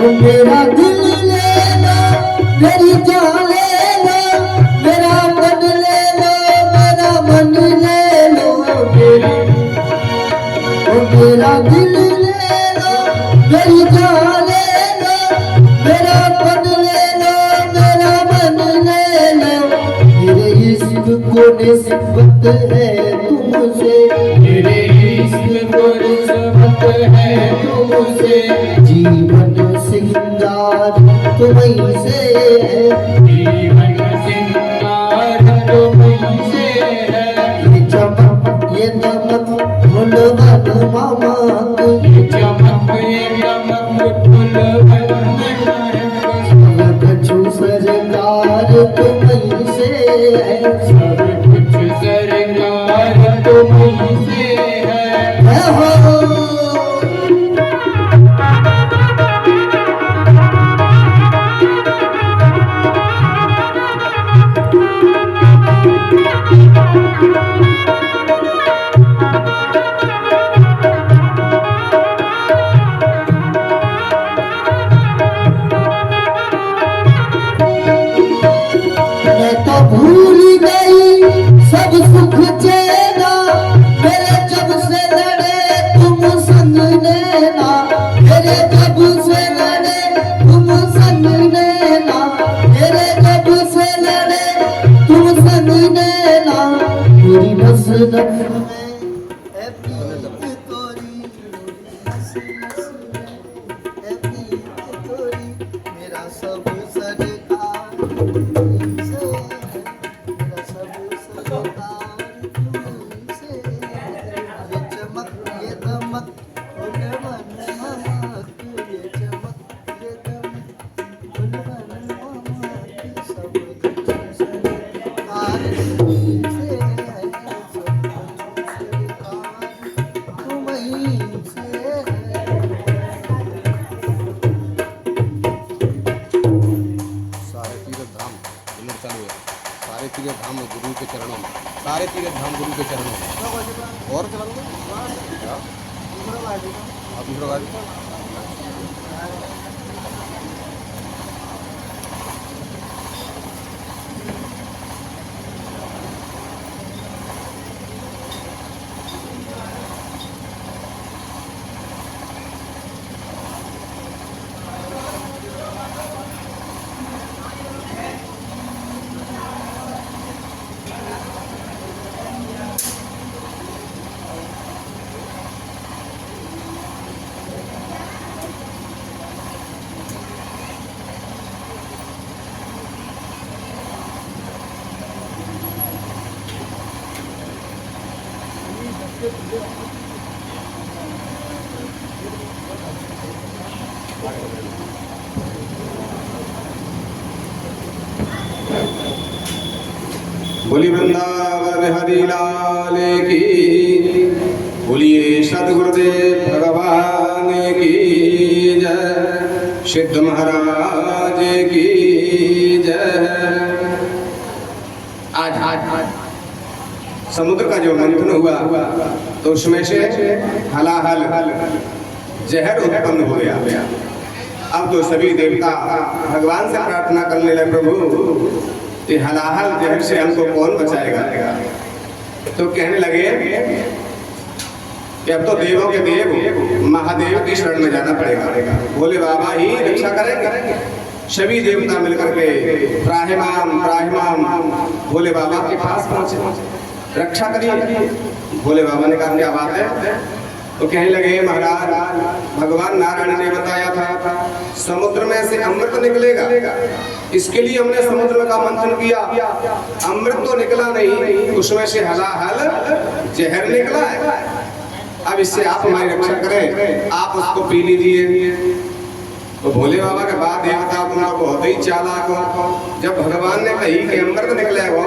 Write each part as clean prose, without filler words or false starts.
मेरा दिल ले लो, मेरी जान ले लो, मेरा मन ले लो, मेरा मन ले लो, मेरा दिल ले लो, मेरी जान ले लो, मेरा मन ले लो, मेरा मन ले लो। मेरे इश्क को निस्बत है तुमसे, मेरे इश्क को निस्बत है तुमसे, जीवन सिंगार तुम्हीं से है, जीवन सिंगार तुमसे है। ये चमक ये दमक फुलवन ममक, ये चमक ये दमक फुलवन महक, सब कछु सरकार तुम्हीं से है, सब कुछ सरकार तुमसे है। हो। मैं तो भूल गई सब सुख चैना, मेरे जब से लड़े तुम संग नैना, मेरे जब से लड़े तुम संग नैना, मेरे जब से लड़े तुम संग नैना, मेरी नस नस में है प्रीत तोरी, नस नस में है प्रीत तोरी, मेरा सब सरकार तुमसे, मेरा सब सरकार तुमसे, ये चमक ये दमक फुलवन महक, ये चमक ये दमक फुलवन महक, सब कुछ सरकार तुमसे है, सब कुछ सरकार तुम्हीं से है। सारे तीर्थ धाम उन्नत चालू है। सारे तीर्थ धाम गुरु के चरणों में, सारे तीर्थ धाम गुरु के चरणों में। और चला लो क्या? आप दूसरा गाड़ी बोली वृंदावन बिहारी लाल की, बोलिए सदगुरुदेव भगवान की जय, सिद्ध महाराज की जय। आज समुद्र का जो मंथन हुआ तो उसमें से हलाहल जहर उत्पन्न हो गया। अब तो सभी देवता भगवान से प्रार्थना करने लगे, प्रभु ये हलाहल जहर से हमको कौन बचाएगा? तो कहने लगे कि अब तो देवों के देव महादेव की शरण में जाना पड़ेगा, भोले बाबा ही रक्षा करेंगे। सभी देवता मिलकर के त्राहिमाम त्राहिमाम भोले बाबा के पास पहुंचे, रक्षा करिए। भोले बाबा ने कहा क्या बात है? तो कहने लगे महाराज भगवान नारायण ने बताया था समुद्र में से अमृत निकलेगा, इसके लिए हमने समुद्र का मंथन किया, अमृत तो निकला नहीं, उसमें से हलाहल जहर निकला है। अब इससे आप हमारी रक्षा करें, आप उसको पी लीजिए। तो भोले बाबा के बाद देवता तुम लोग बहुत ही चालाक हो, जब भगवान ने कही कि अमृत निकले हो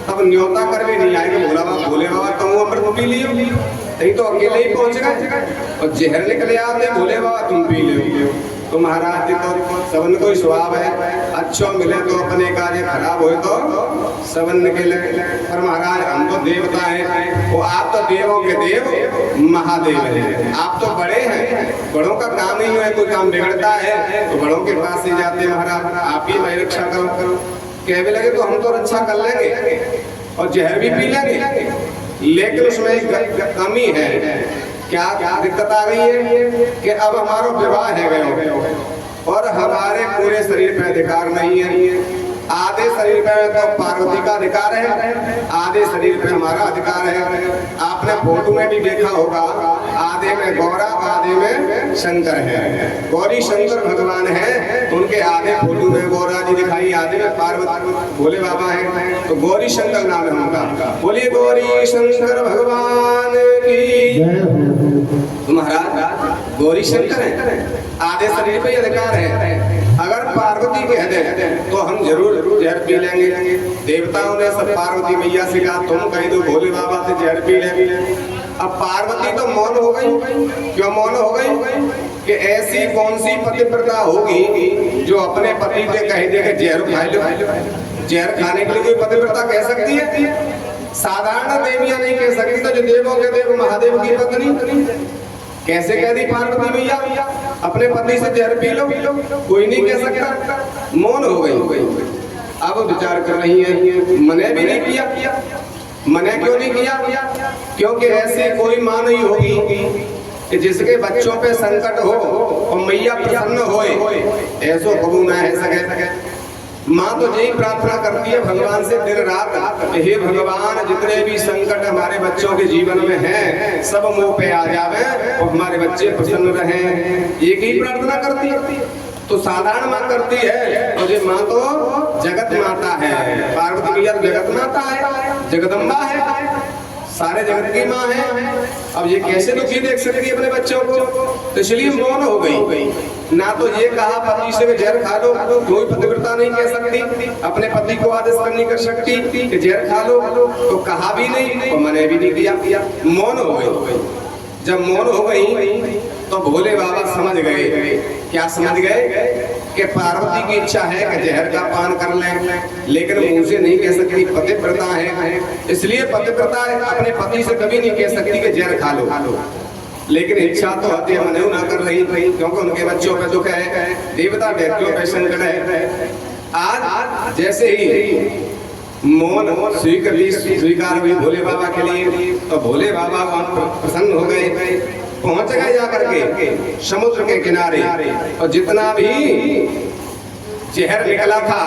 तब न्योता कर भी नहीं आएगा। भोले बाबा तुम अमृत पी लियो, नहीं तो अकेले ही पहुंच गए, और जहर निकले आते भोले बाबा तुम पी लो। तो महाराज जी तो सबन को स्वभाव है, अच्छो मिले तो अपने कार्य खराब हो तो सबन के लिए। पर महाराज हम तो देवता हैं, वो आप तो देवों के देव महादेव हैं, आप तो बड़े हैं, बड़ों का काम ही है, कोई काम बिगड़ता है तो बड़ों के पास ही जाते हैं, महाराज आप ही मेरी रक्षा करो। कहने लगे तो हम तो रक्षा कर लेंगे और जहर भी पी लेंगे, लेकिन उसमें एक कमी है। क्या दिक्कत आ गई है कि अब हमारा विवाह है गए और हमारे पूरे शरीर पे अधिकार नहीं है। आधे शरीर पे तो पार्वती का अधिकार है, आधे शरीर पे हमारा अधिकार है। आपने फोटो में भी देखा होगा, आधे में गौरा, आधे में शंकर है। गौरी शंकर भगवान है, उनके आधे फोटो में गौरा जी दिखाई, आधे में पार्वती भोले बाबा है, तो गौरी शंकर नाम है उनका। बोलिए गौरी शंकर भगवान की। तो महाराज गौरी शंकर है, आधे शरीर पे अधिकार है। अगर पार्वती कह दे तो हम जरूर जहर पी लेंगे। देवताओं ने सब पार्वती मैया से कहा तुम कह दो भोले बाबा से जहर पी लेंगे। अब पार्वती तो मौन हो गई। क्यों मौन हो गई? कि ऐसी कौन सी पतिव्रता होगी जो अपने पति से कह दे कि जहर खा लो। जहर खाने के लिए कोई पतिव्रता कह सकती है? साधारण देवियां नहीं कह सकती, तो जो देवों के देव महादेव की पत्नी कैसे कह दी पार्वती मैया अपने पति से जहर पी लो? कोई नहीं कह सकता, मौन हो गई। अब विचार कर रही है, मने भी नहीं किया। मने क्यों नहीं किया? क्योंकि ऐसी कोई मां नहीं होगी कि जिसके बच्चों पे संकट हो और मैया प्रसन्न होए, ऐसो कबू ना है सके। माँ तो यही प्रार्थना करती है भगवान से दिन रात, हे भगवान जितने भी संकट हमारे बच्चों के जीवन में हैं सब मुंह पे आ जावे और हमारे बच्चे प्रसन्न रहें, एक ही प्रार्थना करती है। तो साधारण माँ करती है, और ये माँ तो जगत माता है। पार्वती मैया जगत माता है, जगदम्बा है, सारे जगत की माँ है। अब ये कैसे दुखी देख सकती है अपने बच्चों को? तो इसलिए मौन हो गई। ना तो ये कहा पति से जहर खा लो, कोई पतिव्रता नहीं कह सकती, अपने पति को आदेश नहीं कर सकती कि जहर खा लो, तो कहा भी नहीं और मैंने भी नहीं दिया, मौन हो गई। जब मौन हो गई तो भोले बाबा समझ गए। क्या समझ गए? कि पार्वती की इच्छा है कि जहर का पान कर लें, लेकिन मुंह से नहीं कह सकती, पतिव्रता है, इसलिए पतिव्रता अपने पति से कभी नहीं कह सकती कि जहर खा लो। लेकिन इच्छा तो हत्या मनु ना कर रही, क्योंकि उनके बच्चों पे दुख है, देवता व्यक्तियों पे संकट है। आज जैसे ही मौन स्वीकार हुई भोले बाबा के लिए, तो भोले बाबा प्रसन्न हो गए, पहुंच गए जाकर के समुद्र के किनारे, और जितना भी जहर निकला था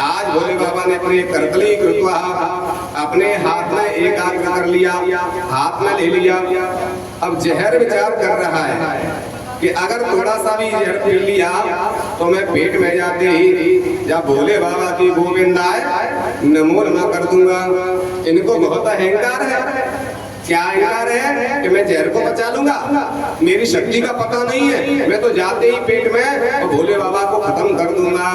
आज भोले बाबा ने अपने करतली कृत्वा अपने हाथ में एक आग कर लिया, हाथ में ले लिया। अब जहर विचार कर रहा है कि अगर थोड़ा सा भी जहर पी लिया तो मैं पेट में जाते ही जब भोले बाबा की गोविंदाय नमो नमः कर दूंगा। इनको बहुत अहंकार है। क्या अहंकार है? कि मैं जहर को बचा लूंगा, मेरी शक्ति का पता नहीं है, मैं तो जाते ही पेट में तो भोले बाबा को खत्म कर दूंगा।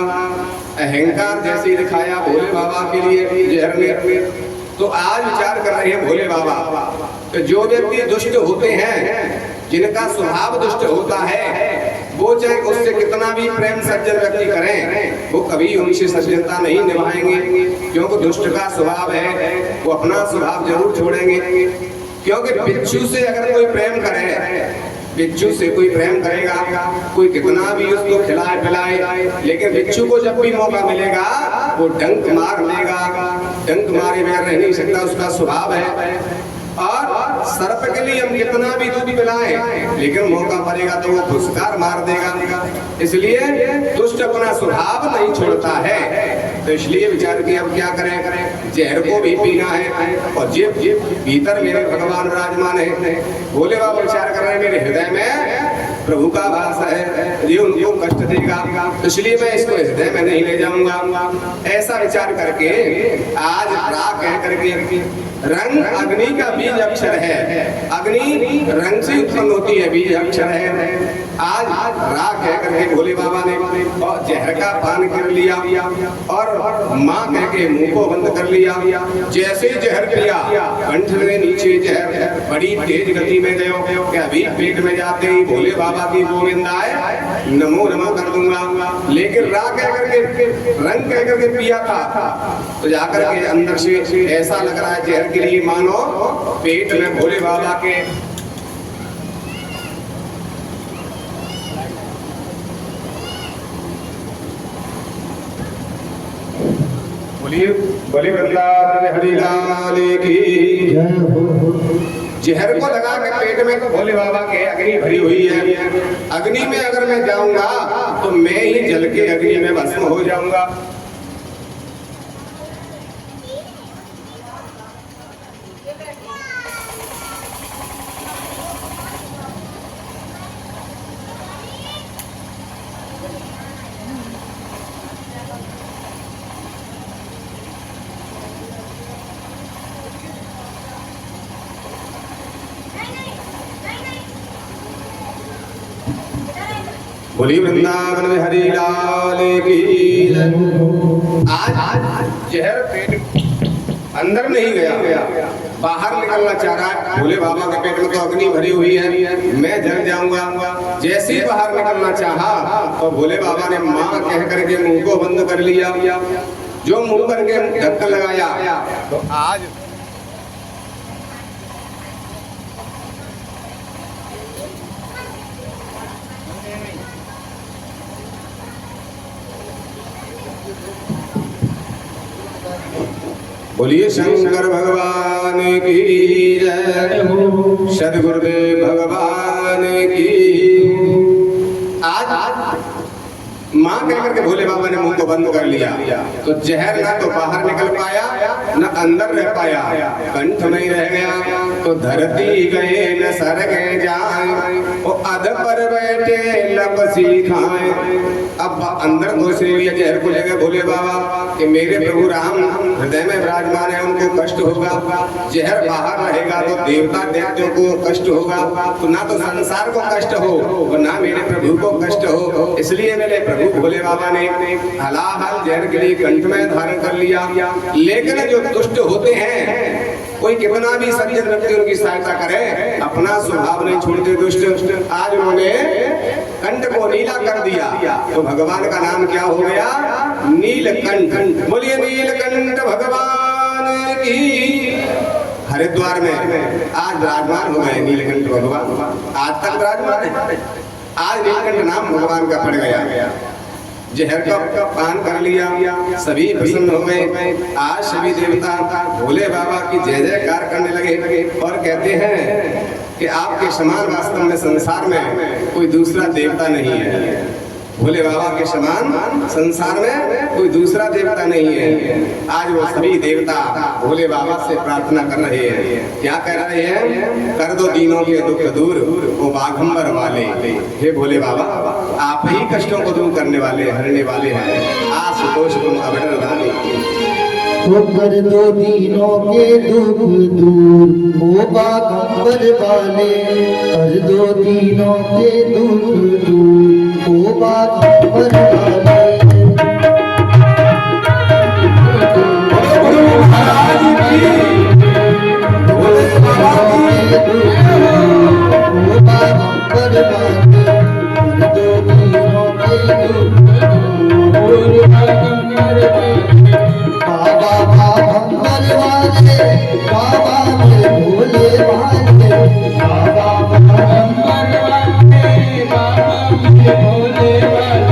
अहंकार जैसे ही दिखाया भोले बाबा के लिए जहर में, तो आज विचार कर रहे हैं भोले बाबा कि जो व्यक्ति दुष्ट होते हैं, जिनका स्वभाव दुष्ट होता है, वो चाहे उससे कितना भी प्रेम सज्जन व्यक्ति करें, वो कभी उनसे सज्जनता नहीं निभाएंगे, क्योंकि दुष्ट का स्वभाव है, वो अपना स्वभाव जरूर छोड़ेंगे। क्योंकि बिच्छू से अगर कोई प्रेम करे, बिच्छू से कोई प्रेम करेगा, कोई कितना भी उसको खिलाए पिलाए, लेकिन बिच्छू को जब भी मौका मिलेगा वो डंक मार लेगा, डंक मारे बगैर रह नहीं सकता, उसका स्वभाव है। और सर्प के लिए हम कितना भी दूध पिलाएं, लेकिन मौका पड़ेगा तो वो फुसकार मार देगा। इसलिए दुष्ट अपना स्वभाव नहीं छोड़ता है। तो इसलिए विचार किया अब क्या करें, जहर को भी पीना है, और जीव भीतर मेरे भगवान विराजमान है। भोले बाबा विचार कर रहे हैं मेरे हृदय में प्रभु का वास है, ये उनको कष्ट देगा, इसलिए मैं इसको हृदय में नहीं ले जाऊंगा। ऐसा विचार करके आज राग कह करके रंग अग्नि का बीज अक्षर है, अग्नि रंग से उत्पन्न होती है, बीज अक्षर है। आज राग कह करके भोले बाबा ने और जहर का पान कर लिया और माँ कह के मुंह को बंद कर लिया। जैसे जहर पिया कंठ में नीचे जहर बड़ी तेज गति में गयो कि अभी पेट में जाते ही भोले बाबा की गोविंद आए नमो नमो कर दूंगा। लेकिन राग कह करके रंग कह करके पिया था तो जाकर के अंदर से ऐसा लग रहा है जहर के लिए मानो पेट में भोले बाबा के बोलिए वृंदावन हरि लाल की जय हो। जहर को लगा के पेट में तो भोले बाबा के अग्नि भरी हुई है। अग्नि में अगर मैं जाऊंगा तो मैं ही जल के अग्नि में भस्म हो जाऊंगा। बोली वृंदावन में हरि लाल की। आज जहर पेट अंदर नहीं गया, बाहर निकलना चाह रहा है। भोले बाबा के पेट में तो अग्नि भरी हुई है, मैं जल जाऊंगा। जैसे ही बाहर निकलना चाहा तो भोले बाबा ने माँ कह करके मुंह को बंद कर लिया। जो मुंह करके ढक्कन लगाया तो आज बोलिए शंकर भगवान की जय, सदगुरुदेव भगवान की। आज माँ कह करके भोले बाबा ने मुंह को बंद कर लिया तो जहर ना तो बाहर निकल पाया न अंदर रह पाया, कंठ में रह गया। तो धरती गए न सरग जाए, वो अध पर बैठे लपसी खाए। अब अंदर घुस लिया जहर को लेकर भोले बाबा कि मेरे प्रभु राम हृदय में विराजमान है, उनको कष्ट होगा। जहर बाहर रहेगा तो देवता दैत्यों को कष्ट होगा, तो ना तो संसार को कष्ट हो और ना मेरे प्रभु को कष्ट हो। इसलिए मेरे प्रभु भोले बाबा ने हलाहल जहर के लिए कंठ में धारण कर लिया। लेकिन जो दुष्ट होते हैं, कोई कितना भी सज्जन व्यक्ति उनकी सहायता करे, अपना स्वभाव नहीं छोड़ते दुष्ट। आज उन्होंने कंठ को नीला कर दिया तो भगवान का नाम क्या हो गया? नीलकंठ। बोलिए नीलकंठ भगवान की। हरिद्वार में आज विराजमान हो गए नीलकंठ भगवान। आज तक विराजमान है, आज नीलकंठ नाम भगवान का पड़ गया। जहर का पान कर लिया, सभी प्रसन्न हो गए। आज सभी देवता भोले बाबा की जय जयकार करने लगे और कहते हैं कि आपके समान वास्तव में संसार में कोई दूसरा देवता नहीं है। भोले बाबा के समान संसार में कोई दूसरा देवता नहीं है। आज वो सभी देवता भोले बाबा से प्रार्थना कर रहे हैं। क्या कह रहे हैं? कर दो दीनों के दुख दूर, वो बाघंबर वाले। हे भोले बाबा, आप ही कष्टों को दूर करने वाले, हरने वाले हैं। आशुतोष तुम अवडर दानी, तो कर दो दीनों के दुख दूर, वो बाघंबर वाले। कर दो दीनों के दुख दूर, वो बाघंबर वाले। गुरु महाराज की, भोले बाबा की। वो बाघंबर वाले। कर दो दीनों के दुख दूर, बाबा बाघंबर वाले। बाबा मेरे भोले वाले। बाबा बाघंबर वाले। बाबा मेरे भोले वाले।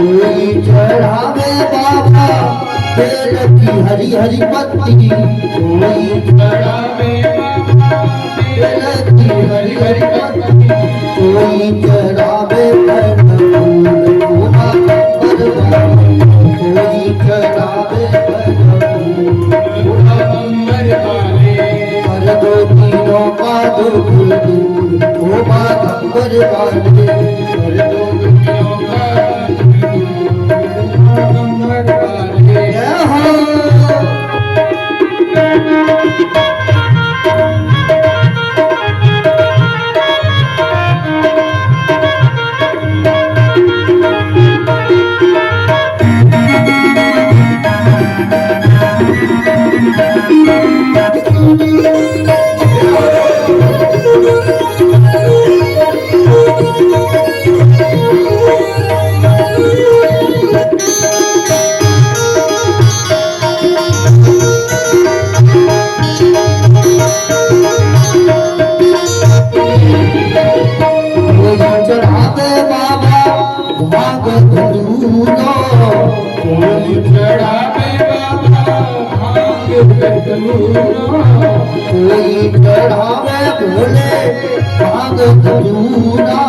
कोई चढ़ावे बाबा बेल की हरी हरी पत्ती, कोई चढ़ावे बाबा बेल की हरी हरी पत्ती, कोई चढ़ावे फल फूल शोभा बरवाले, कोई चढ़ावे फल फूल शोभा वाले कर दो तीनों का दुख दूर शोभा बरवाले, कर दो जय हो। चढ़ावे बाबा भाग धूलो, कोई चढ़ावे बाबा भांग धतूरा, कोई चढ़ावे भोले भाग धूला,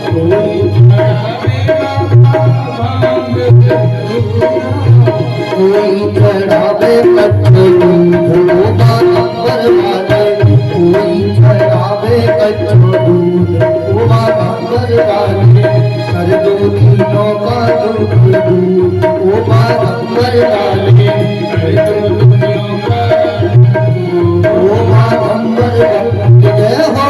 कोई चढ़ावे बाबा भांग धतूरा, कोई चढ़ावे कच्चे दूध शोभा बरवाले, कोई चढ़ावे कच्चे दूध शोभा बरवाले, कर दो तीनों का दुख दूर शोभा बरवाले, कर दो दुनियों का शोभा बरवाले। जय हो।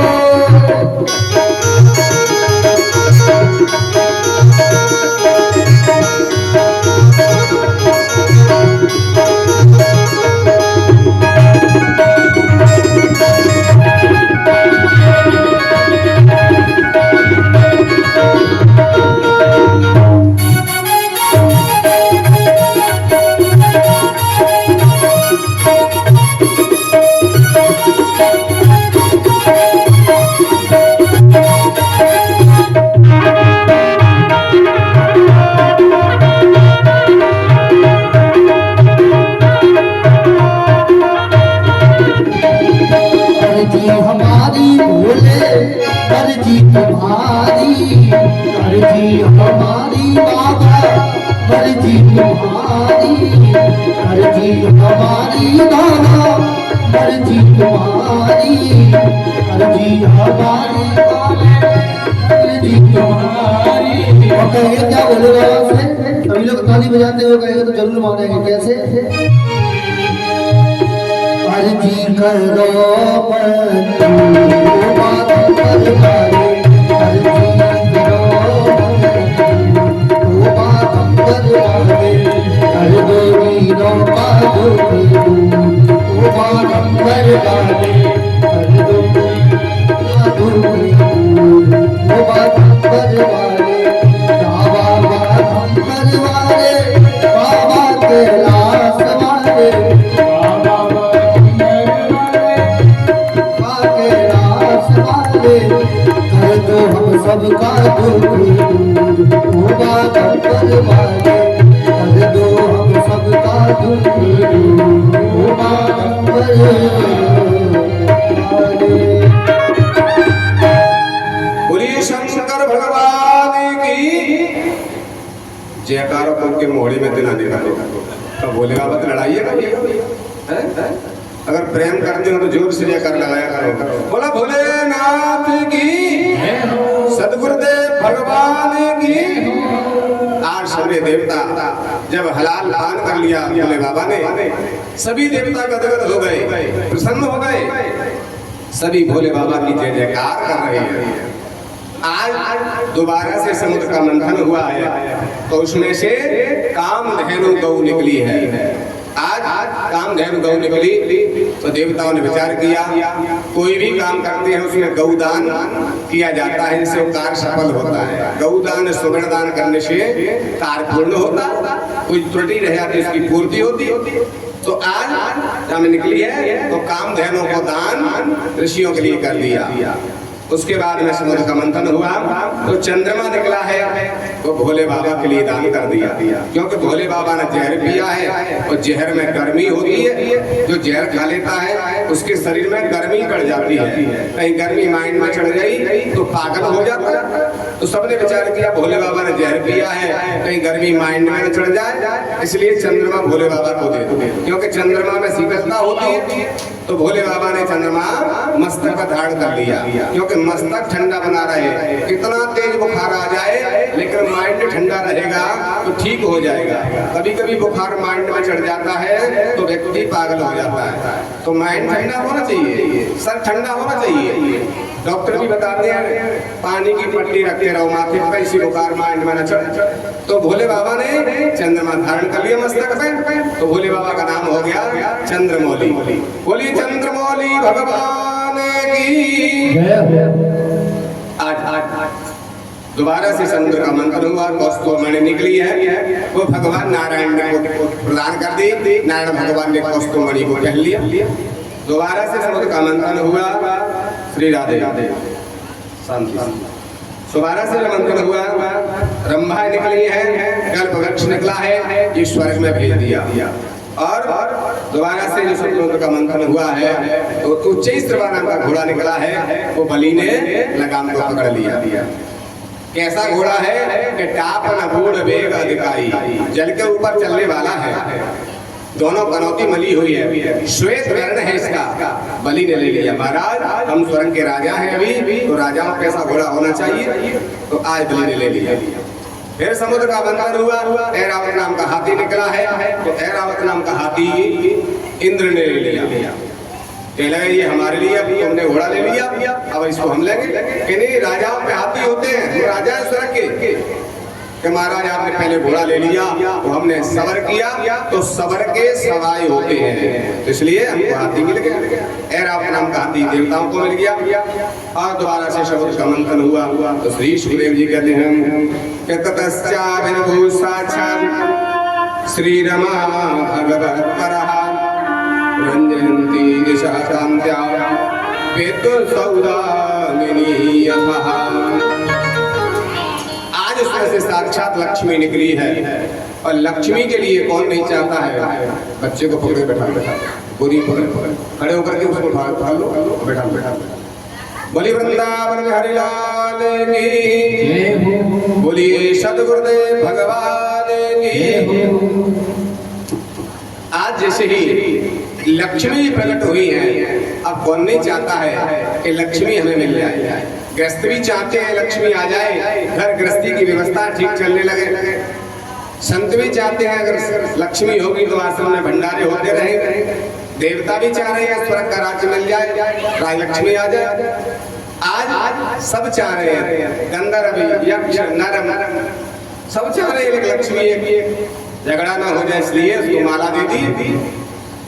अर्जी हमारी भोले अर्जी तुम्हारी, अर्जी हमारी बाबा अर्जी तुम्हारी, अर्जी हमारी बाबा अर्जी तुम्हारी, अर्जी हमारी बाबा अर्जी तुम्हारी। और कहेंगे क्या बोलेगा से सभी लोग ताली बजाते हुए कहेंगे तो जरूर मानेंगे कैसे। अर्जी करो मंजूर बात करवाए, अर्जी करो मंजूर बात करवाए, कर दो वीरों का दुख दूर बात करवाए, कर दो वीरों का दुख दूर बात करवाए, बाबा बात करवाए, बाबा के लाश वाले, कर दो हम सबका दुख दूर शोभा बरवाले, कर दो हम सबका दुख दूर शोभा बरवाले। बोलिए शंकर भगवान की जयकार। के मोहड़ी में दिला देगा तो बोलेगा मत लड़ाइए हैं? अगर प्रेम करते हो तो जोर से जयकार लगाया करो। बोला भोलेनाथ की, सदगुरुदेव भगवान की। आज सारे देवता जब हलाल दान कर लिया भोले बाबा ने, सभी देवता गदगद हो गए, प्रसन्न हो गए, सभी भोले बाबा की जय जयकार कर रहे हैं। आज दोबारा से समुद्र का मंथन हुआ है तो उसमें से कामधेनु गौ निकली है। आज कामधेनु गौ निकली तो देवताओं ने विचार किया कोई भी काम करते हैं उसमें गौदान किया जाता है, इससे वो कार्य सफल होता है। गौदान सुवर्ण दान करने से कार्य पूर्ण होता, कोई त्रुटि रह जाती इसकी पूर्ति होती। तो आज जब निकली है तो कामधेनु को दान ऋषियों के लिए कर दिया। उसके बाद में समुद्र का मंथन हुआ तो चंद्रमा निकला है, वो भोले बाबा के लिए दान कर दिया, क्योंकि भोले बाबा ने जहर पिया है और जहर में गर्मी होती है। जो जहर खा लेता है उसके शरीर में गर्मी बढ़ जाती है, कहीं गर्मी माइंड में चढ़ गई तो पागल हो जाता है। तो सबने विचार किया भोले बाबा ने जहर पिया है, कहीं गर्मी माइंड में न चढ़ जाए, इसलिए चंद्रमा भोले बाबा को दे दो, क्योंकि चंद्रमा में शीतलता होती है। तो भोले बाबा ने चंद्रमा मस्तक पर धारण कर लिया, क्योंकि मस्तक ठंडा बना रहे। कितना तेज बुखार आ जाए लेकिन माइंड ठंडा रहेगा तो ठीक हो जाएगा। कभी कभी बुखार माइंड में चढ़ जाता है तो व्यक्ति पागल हो जाता है। तो माइंड ठंडा होना चाहिए, सर ठंडा होना चाहिए। डॉक्टर भी बताते हैं पानी की पट्टी रखते रहो माथे पर, इसी बुखार माइंड में न चढ़े। तो भोले बाबा ने चंद्रमा धारण कर लिया मस्तक पे, तो भोले बाबा का नाम हो गया चंद्रमौली। बोलिए चंद्रमौली भगवान की। आज दोबारा से समुद्र का मंथन हुआ, कौस्तुभमणि निकली है, वो भगवान नारायण ने प्रदान कर दी। नारायण भगवान ने कौस्तुभमणि को पहन लिया। दोबारा से समुद्र का मंथन हुआ, श्री राधे शांति। दोबारा से मंथन हुआ, रंभा निकली है, कल्प वृक्ष निकला है, ये स्वर्ग में भेज दिया। और दोबारा से जो समुद्र का मंथन हुआ है तो उच्चैश्रवा नाम का घोड़ा निकला है, वो बलि ने लगाम को पकड़ लिया। कैसा घोड़ा है कि टाप न बूढ़ वेग अधिकारी, जल के ऊपर चलने वाला है, दोनों कनौती मली हुई है, श्वेत वर्ण है इसका। बलि ने ले लिया, महाराज हम स्वर्ग के राजा हैं अभी, तो राजाओं कैसा घोड़ा होना चाहिए, तो आज बलि ने ले लिया। फिर समुद्र का मंथन हुआ, ऐरावत नाम का हाथी निकला है, तो ऐरावत नाम का हाथी इंद्र ने ले लिया। कह लगे ये हमारे लिए, अभी हमने घोड़ा ले लिया, अब इसको हम लेंगे। कि नहीं, राजाओं पे हाथी होते हैं, हम राजा हैं स्वर्ग के। कि महाराज आपने पहले घोड़ा ले लिया तो हमने सबर किया, तो सबर के सवाई होते हैं, तो इसलिए हमको हाथी मिल गया। ऐरावत नाम का हाथी देवताओं को मिल गया। और दोबारा से समुद्र का मंथन हुआ तो श्री सुखदेव जी कहते हैं ततश्चाभिर्भूः साक्षात् श्री रमा भगवत्परः रंजयन्ती दिशः कान्त्या विद्युत् सौदामिनी यथः। आज उसमें से साक्षात लक्ष्मी निकली है, और लक्ष्मी के लिए कौन नहीं चाहता है बच्चे को पकड़े बैठा गोदी पकड़े खड़े होकर के उसको उठा लो, बैठा। बोली वृंदावन में हरि लाल की, बोलिए सद्गुरुदेव भगवान की। आज जैसे ही लक्ष्मी प्रकट हुई है, अब कौन नहीं चाहता है कि लक्ष्मी हमें मिल जाए। गृहस्थ भी चाहते हैं लक्ष्मी आ जाए, घर गृहस्थी की व्यवस्था ठीक चलने लगे। संत भी चाहते हैं अगर लक्ष्मी होगी तो आश्रम में भंडारे होते रहेंगे। देवता भी चाह रहे हैं स्वर्ग का राज्य मिल जाए, राज लक्ष्मी आ जाए। आज सब चाह रहे हैं, गंधर्व यक्ष नर सब चाह रहे हैं, लेकिन लक्ष्मी झगड़ा ना हो जाए इसलिए उसको माला दे दी।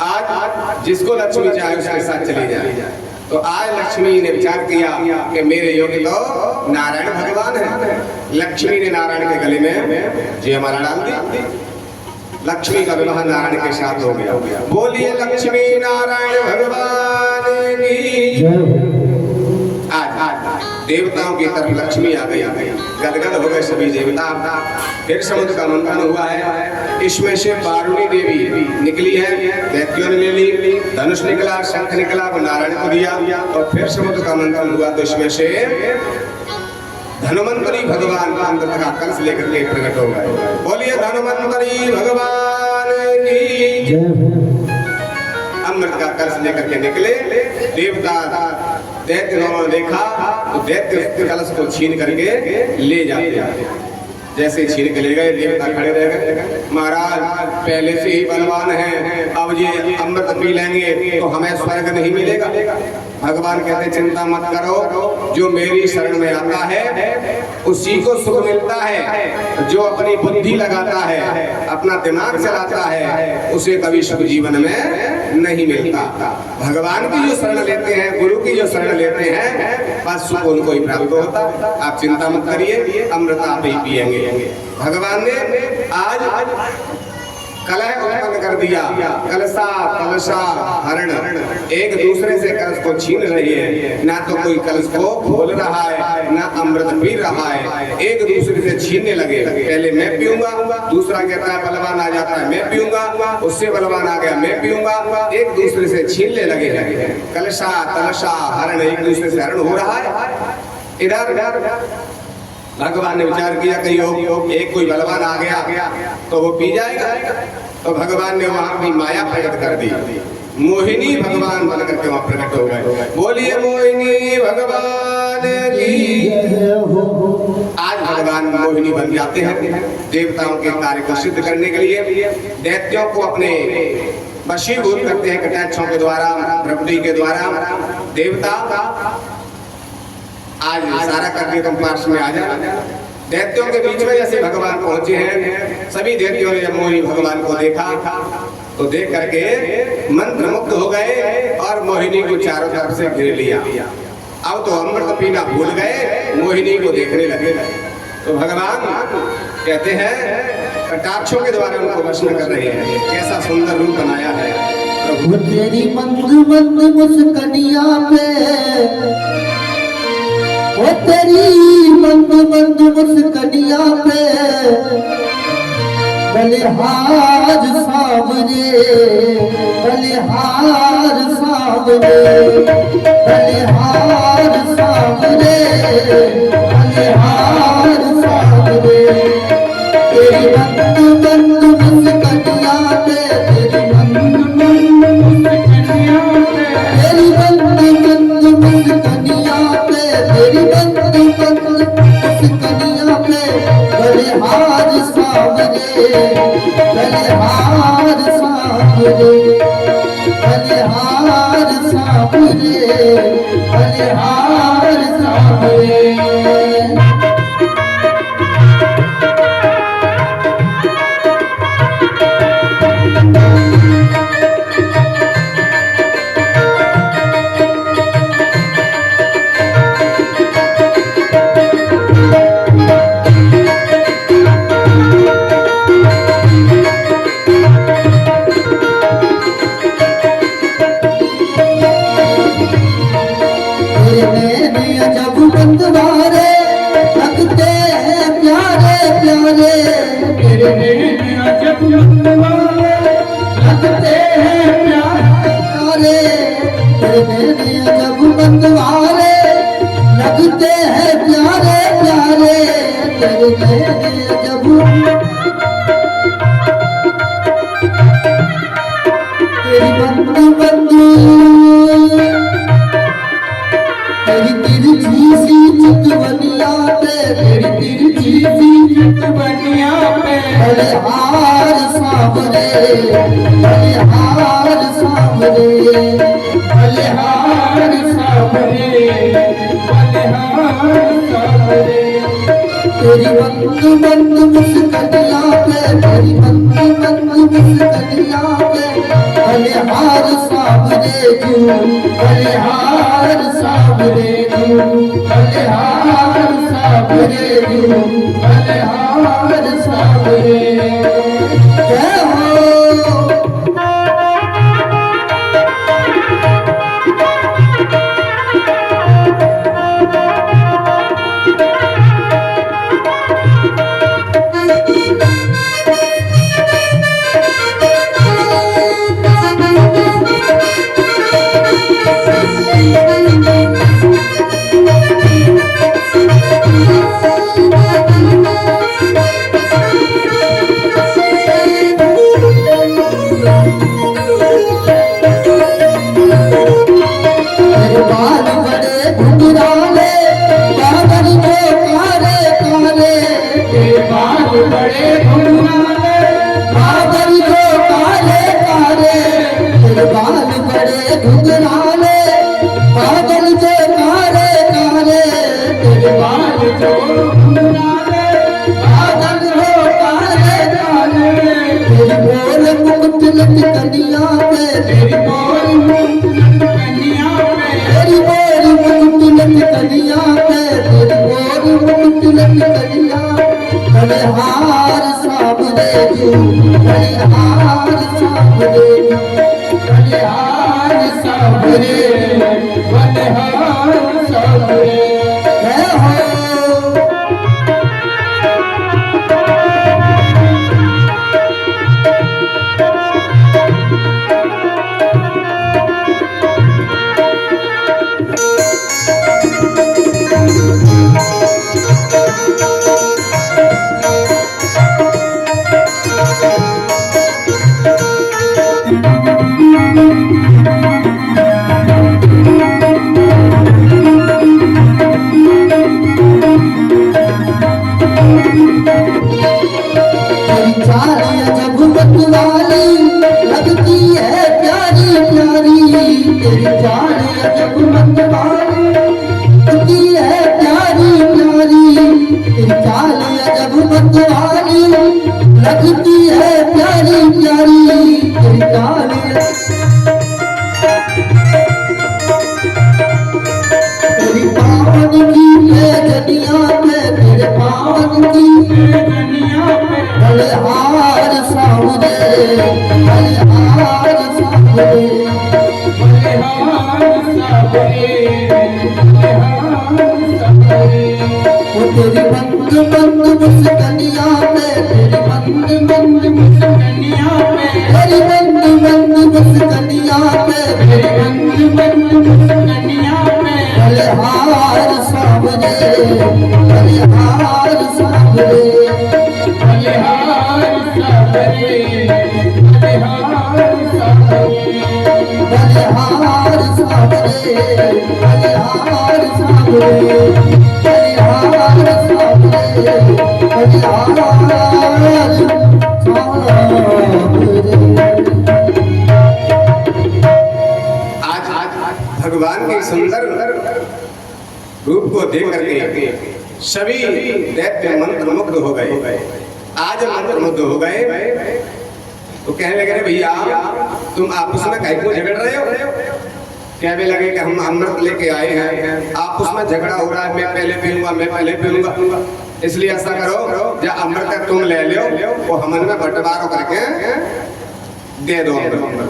आज जिसको लक्ष्मी चाहे उसके साथ चली जाए। तो आज लक्ष्मी ने विचार किया कि मेरे योग्य तो नारायण भगवान है। लक्ष्मी ने नारायण के गले में जी हमारा डाल दी। लक्ष्मी का विवाह नारायण के साथ हो गया। बोलिए लक्ष्मी नारायण भगवान की। आज देवताओं की तरफ लक्ष्मी आ गई, गदगद हो गए सभी देवता। फिर समुद्र का मंथन हुआ है, इसमें से वारुणी देवी निकली है, दैत्यों ने ले ली। धनुष निकला, शंख निकला, वो नारायण को दिया। और फिर समुद्र का मंथन हुआ तो इसमें से धन्वंतरी भगवान अमृत का कलश लेकर के प्रकट हो गए। बोलिए धन्वंतरी भगवान की। अमृत का कलश लेकर के निकले देवता। दैत्य ने देखा तो दैत्य कलश को छीन करके ले जाते। जैसे छीन के ले गए, देवता खड़े रह गए। महाराज पहले से ही बलवान हैं, अब ये अमृत पी लेंगे तो हमें स्वर्ग नहीं मिलेगा। भगवान कहते चिंता मत करो, जो मेरी शरण में आता है उसी को सुख मिलता है। जो अपनी बुद्धि लगाता है, अपना दिमाग चलाता है, उसे कभी सुख जीवन में नहीं मिलता। भगवान की जो शरण लेते हैं, गुरु की जो शरण लेते हैं, बस सुख उनको ही प्राप्त होता है। आप चिंता मत करिए, अमृत आप ही पिएंगे। भगवान ने आज कलह उत्पन्न कर दिया। कलशा कलशा हरण एक दूसरे से कलश को छीन रही है, ना तो कोई कलश को खोल रहा है ना अमृत पी रहा है, एक दूसरे से छीनने लगे। पहले मैं पीऊंगा, दूसरा कहता है बलवान आ जाता है मैं पीऊंगा, उससे बलवान आ गया मैं पीऊंगा, एक दूसरे से छीनने लगे। कलशा कलशा हरण एक दूसरे से हरण हो रहा है। इधर भगवान ने विचार किया कहीं एक कोई बलवान आ गया तो वो पी जाएगा, तो भगवान ने वहां अपनी माया प्रकट कर दी। मोहिनी भगवान बन करके वहां प्रकट हो गए। बोलिए मोहिनी भगवान की। आज भगवान मोहिनी बन जाते हैं देवताओं के कार्य को सिद्ध करने के लिए। दैत्यों को अपने वशीभूत करते हैं कटाक्षों के द्वारा, द्रौपदी के द्वारा। देवता आज इशारा करके तुम पास में आ जा। दैत्यों के बीच में जैसे भगवान पहुंचे हैं, सभी दैत्यों ने जब मोहिनी भगवान को देखा तो देख करके मंत्र मुक्त हो गए और मोहिनी को चारों तरफ से घेर लिया। अब तो अमृत पीना भूल गए, मोहिनी को देखने लगे। तो भगवान कहते हैं कटाक्षों के द्वारा उनको वश कर रहे हैं। कैसा सुंदर रूप बनाया है वो तेरी मंद मंद मुस्कनिया पे, वो तेरी मंद मंद मुस्कनिया पे बलिहार सावरे, बलिहार सावरे, बलिहार सावरे, बलिहार सावरे। तेरी मंद मंद मुस्कनिया पे, तेरी मंद मंद मुस्कनिया पे, तेरी मंद मंद मुस्कनिया पे, तेरी मंद मंद मुस्कनिया पे बलिहार सावरे, बलिहार सावरे, बलिहार सावरे, बलिहार सावरे। जब बंदवारे लगते हैं प्यारे प्यारे, तेरे नैन जब बंदवारे लगते हैं प्यारे प्यारे, तेरे नैन जब बंदवारे लगते हैं प्यारे प्यारे, तेरे नैन जब तेरी बंदू बंदू तेरी तिरछी सी चितवनिया पे, तेरी तिरछी सी चितवनिया पे बलिहार सावरे, बलिहार सावरे, बलिहार सावरे, बलिहार सावरे। तेरी बंद बंद मुस्कनिया पे, तेरी बंद बंद मुस्कनिया पे बलिहार सावरे जू, बलिहार सावरे जू, बलिहार सावरे जू, बलिहार सावरे। जय हो। बलिहार सावरे बलिहार सावरे बलिहार सावरे जय हो तेरी चाल अजब मतवाली लगती है प्यारी प्यारी तेरी चाल अजब मतवाली लगती है प्यारी प्यारी तेरी चाल अजब मतवाली लगती है प्यारी प्यारी तेरी चाल तेरी पावन की पैजनिया पे तेरे पावन की दुनिया पे बलिहार सावरे बलिहार सावरे बलिहार सावरे बलिहार सावरे वो तेरी बंद बंद मुस्कनिया पे तेरी बंद बंद दुनिया पे तेरी बंद बंद मुस्कनिया पे बंद बंद दुनिया पे बलिहार सावरे बलिहार सावरे बलिहार सावरे बलिहार सावरे बलिहार सावरे बलिहार सावरे बलिहार सावरे बलिहार आज भगवान के सुंदर रूप को देख करके सभी दैत्य मंत्र मुग्ध हो गए। आज मंत्र मुग्ध हो गए तो कहने लगे रे भैया तुम आपस में काहे को झगड़ रहे हो? कहने लगे कि हम अमृत लेके आए हैं, आपस में झगड़ा हो रहा है, मैं पहले पीऊंगा मैं पहले पीऊंगा, इसलिए ऐसा करो जब अमृत तुम ले लो वो हमन में बंटवारा करके दे दो अमृत।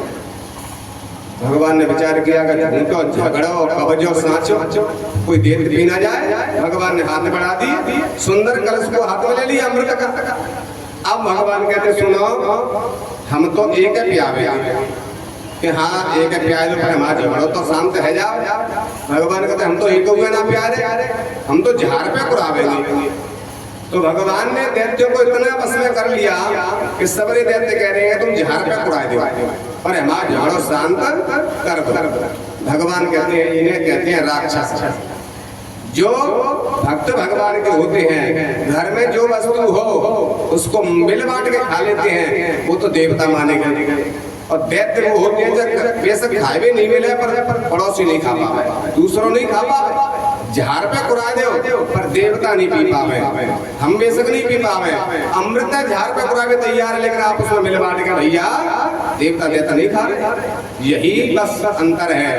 भगवान ने विचार किया कि झूठो झगड़ो कबजो साचो कोई देव पी ना जाए। भगवान ने हाथ बढ़ा दी, सुंदर कलश को हाथ में ले लिया अमृत का। अब भगवान कहते सुनो हम तो एक है प्यावे कि हाँ एक है प्यारे पर हमारा झगड़ो तो शांत है जाओ। भगवान कहते हम तो एक हुए ना प्यारे, हम तो झाड़ पे कुरावेंगे। तो भगवान ने दैत्यों को इतना बस में कर लिया कि सबरे दैत्य कह रहे हैं तुम झाड़ पे कुड़ा दो पर हमारा झाड़ो शांत कर दो। भगवान कहते हैं इन्हें कहते हैं राक्षस। जो भक्त भगवान के होते हैं घर में जो वस्तु हो उसको मिल बांट के खा लेते हैं वो तो देवता माने गए। और दैत्य वो होते हैं जब बेशक खाए भी नहीं मिले पर पड़ोसी नहीं खा पावे, दूसरों नहीं खा पावे, झाड़ पे कुड़ा दो पर देवता नहीं पी पावे, हम बेशक नहीं पी पावे। अमृत झाड़ पे कुरावे तैयार है लेकिन आप उसमें मिल बांट के भैया देवता देता नहीं खा रहे। यही बस अंतर है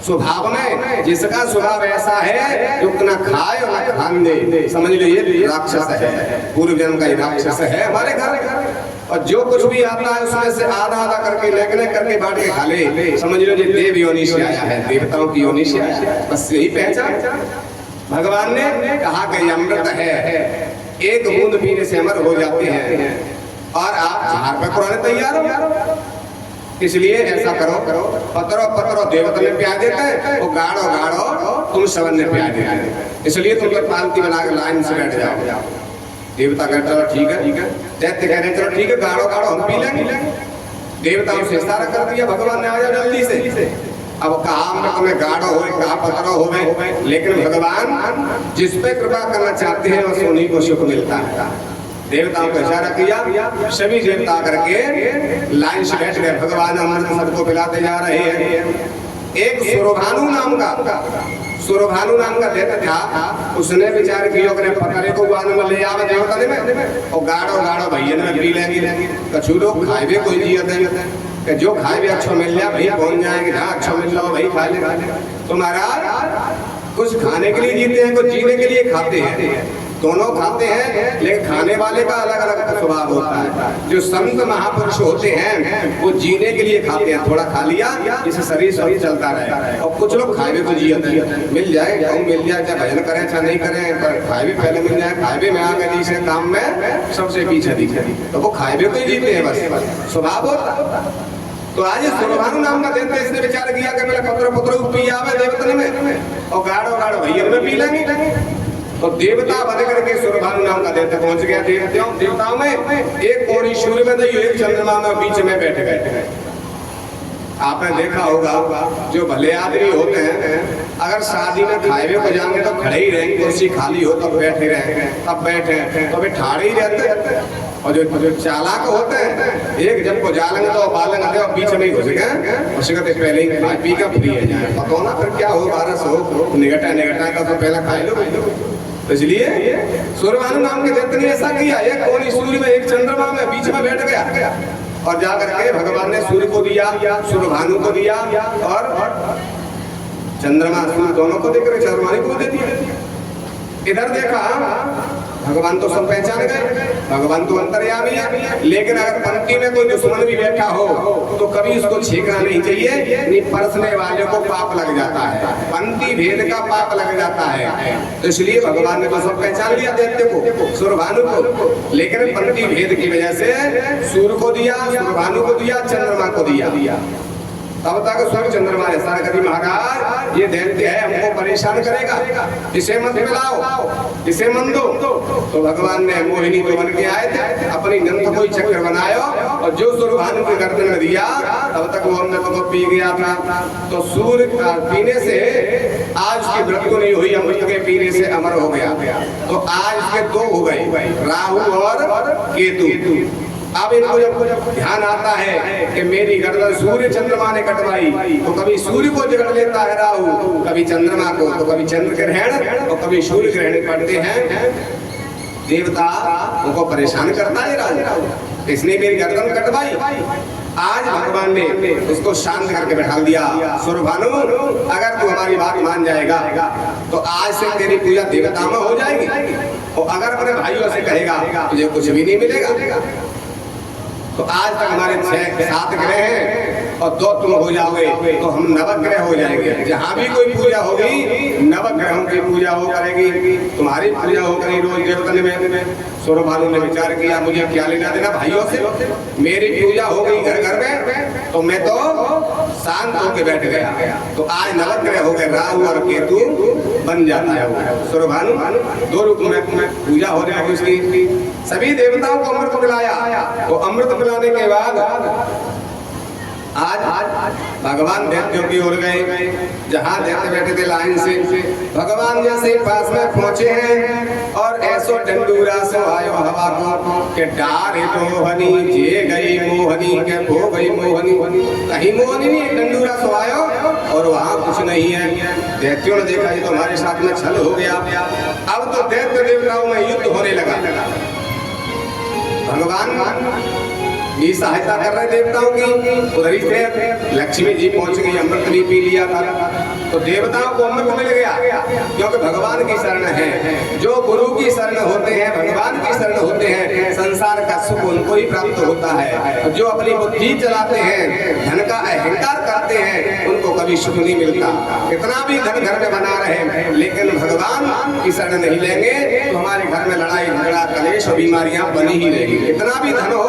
स्वभाव में। जिसका स्वभाव ऐसा है जो ना खाए और ना खान दे, समझ लीजिए राक्षस है, पूर्व जन्म का राक्षस है हमारे घर। और जो कुछ भी आता है उसमें से आधा आधा करके लेगने करके बांट के खा ले, समझ लो ये देव योनि से आया है, देवताओं की योनि से आया है, बस यही पहचान। भगवान ने कहा कि अमृत है, एक बूंद पीने से अमर हो जाते हैं और आप झाड़ पे कुराने तैयार हो। इसलिए ऐसा करो पत्रो देवता ने प्यार देते हैं, वो गाढ़ो तुम सबन ने प्यार देते हैं। इसलिए तुम लोग पालती बना के लाइन से बैठ जाओ। देवता कहते चलो ठीक है, दैत्य कह रहे चलो ठीक है गाढ़ो हम पी लेंगे। देवताओं से इशारा कर दिया भगवान ने, आ जाओ जल्दी से। अब कहा अमृत में गाढ़ो हो कहा पत्रो हो, लेकिन भगवान जिस पे कृपा करना चाहते हैं बस उन्हीं को सुख मिलता है। देवताओं को इशारा किया, सभी देवता करके लाइन से बैठ गए। भगवान अमृत सबको पिलाते जा रहे हैं। एक सुरभानु नाम का दैत्य था, उसने विचार किया कि पकड़े को गान में ले आवे देवता ने में और गाढ़ो भैया ने पी लेंगे। कछु लोग खाए भी कोई जियत है, जो खाए भी अच्छा मिल जाए भाई पहुंच जाएंगे, जहाँ अच्छा मिल जाओ भाई खा ले। तो महाराज कुछ खाने के लिए जीते हैं, कुछ जीने के लिए खाते हैं। दोनों खाते हैं, लेकिन खाने वाले का अलग अलग स्वभाव होता है। जो संत महापुरुष होते हैं वो जीने के लिए खाते हैं, थोड़ा खा लिया जिससे शरीर सही चलता रहे। और कुछ लोग खाए तो जिए मिल जाए मिल जाए, चाहे भजन करें चाहे नहीं करें, पर खाए भी पहले मिल जाए, खाए भी में आगे जिसे काम में सबसे पीछे दिखे, तो वो खाए भी तो जीते हैं, बस स्वभाव होता। तो आज सुरभानु नाम का देवता इसने विचार किया कि मेरा पुत्र पी आवे देवतन में और गाढ़ो गाढ़ो भैया में पी लेंगे। तो देवता बन करके सुरभानु नाम का देवता पहुंच गया देवताओं में। एक कोड़ी सूर्य में तो एक चंद्रमा में बीच में बैठ गए। आपने देखा होगा जो भले आदमी होते हैं अगर शादी में खाए हुए को जाएंगे तो खड़े ही रहेंगे, कुर्सी खाली हो तब बैठे रहेंगे, तब बैठे तो वे ठाड़े ही रहते। और जो चालाक होते हैं एक जब को जालेंगे तो बालेंगे और बीच में ही घुस गए, उसके कहते पहले ही खाए पी का फ्री है जाए, पता ना फिर क्या हो 1200 निगटा तो पहले खाए लो। इसलिए सूर्यभानु नाम के देवता ने ऐसा किया, एक कोनी सूर्य में एक चंद्रमा में बीच में बैठ गया और जाकर के भगवान ने सूर्य को दिया, सूर्यभानु को दिया और चंद्रमा सूर्य दोनों को देकर चंद्रमा को दे दिया। इधर देखा भगवान तो सब पहचान गए, भगवान तो अंतर्यामी है, लेकिन अगर पंक्ति में कोई दुश्मन भी बैठा हो तो कभी उसको छींकना नहीं चाहिए, नहीं परसने वाले को पाप लग जाता है, पंक्ति भेद का पाप लग जाता है। तो इसलिए भगवान ने तो सब पहचान लिया दैत्य को, सूर्यभानु को, लेकिन पंक्ति भेद की वजह से सूर्य को दिया, सूर्यभानु को दिया, चंद्रमा को दिया। तब तक सूर्य चंद्रमा ऐसा कभी महाराज ये दैत्य है हमको परेशान करेगा, इसे मत मिलाओ, इसे मन दो। तो भगवान ने मोहिनी को बन के आए थे, अपनी नंद को चक्र बनाया और जो सूर्यभानु के गर्दन में दिया तब तक वो अमृत को पी गया था। तो सूर्य पीने से आज उसकी मृत्यु नहीं हुई, अमृत के पीने से अमर हो गया। तो आज इसके दो हो गए, राहु और केतु। अब इनको जब ध्यान आता है कि मेरी गर्दन सूर्य चंद्रमा ने कटवाई, तो कभी सूर्य को जकड़ लेता है राहु, कभी चंद्रमा को, तो कभी चंद्र ग्रहण और कभी सूर्य ग्रहण पड़ते हैं। देवता उनको परेशान करता है राहु, इसने मेरी गर्दन कटवाई। आज भगवान ने उसको शांत करके बैठा दिया, सूर्यभानु अगर तू हमारी बात मान जाएगा तो आज से तेरी पूजा देवता में हो जाएगी, और अगर अपने भाइयों से कहेगा तुझे कुछ भी नहीं मिलेगा। तो आज तक हमारे 6-7 ग्रह हैं और 2 तुम हो जाओगे तो हम नवग्रह हो जाएंगे। जहाँ भी कोई पूजा होगी नवग्रहों की पूजा हो करेगी, तुम्हारी पूजा हो करेगी रोज देवतन में। सूर्यभानु ने विचार किया मुझे क्या लेना देना भाइयों से, मेरी पूजा हो गई घर घर में तो मैं तो शांत होकर बैठ गया। तो आज नवग्रह हो गए, राहु और केतु बन जाता है। सूर्यभानु 2 रूप में पूजा हो जाएगी उसकी। सभी देवताओं को अमृत पिलाया, तो अमृत पिलाने के बाद आज भगवान दैत्यों की ओर गए, जहाँ दैत्य बैठे थे लाइन से। भगवान जैसे पास में पहुंचे हैं और ऐसो डंडूरा सो आयो हवा को के डार मोहनी जे गई मोहनी के हो गई मोहनी, कहीं मोहनी नहीं, डंडूरा सो आयो और वहाँ कुछ नहीं है। दैत्यों ने देखा ये तो हमारे साथ में छल हो गया। अब तो दैत्य देवताओं में युद्ध होने लगा। भगवान भी सहायता कर रहे देवताओं की, उधर ही से लक्ष्मी जी पहुंच गई, अमृत भी पी लिया था। तो देवताओं को अमृत मिल गया क्योंकि भगवान की शरण है। जो गुरु की शरण होते हैं, भगवान की शरण होते हैं, संसार का सुख उनको ही प्राप्त होता है। जो अपनी बुद्धि चलाते हैं, धन का अहंकार करते हैं, उनको कभी सुख नहीं मिलता। कितना भी धन घर में बना रहे लेकिन भगवान की शरण नहीं लेंगे तो हमारे घर में लड़ाई झगड़ा कलेश और बीमारियां बनी ही रहेगी। कितना भी धन हो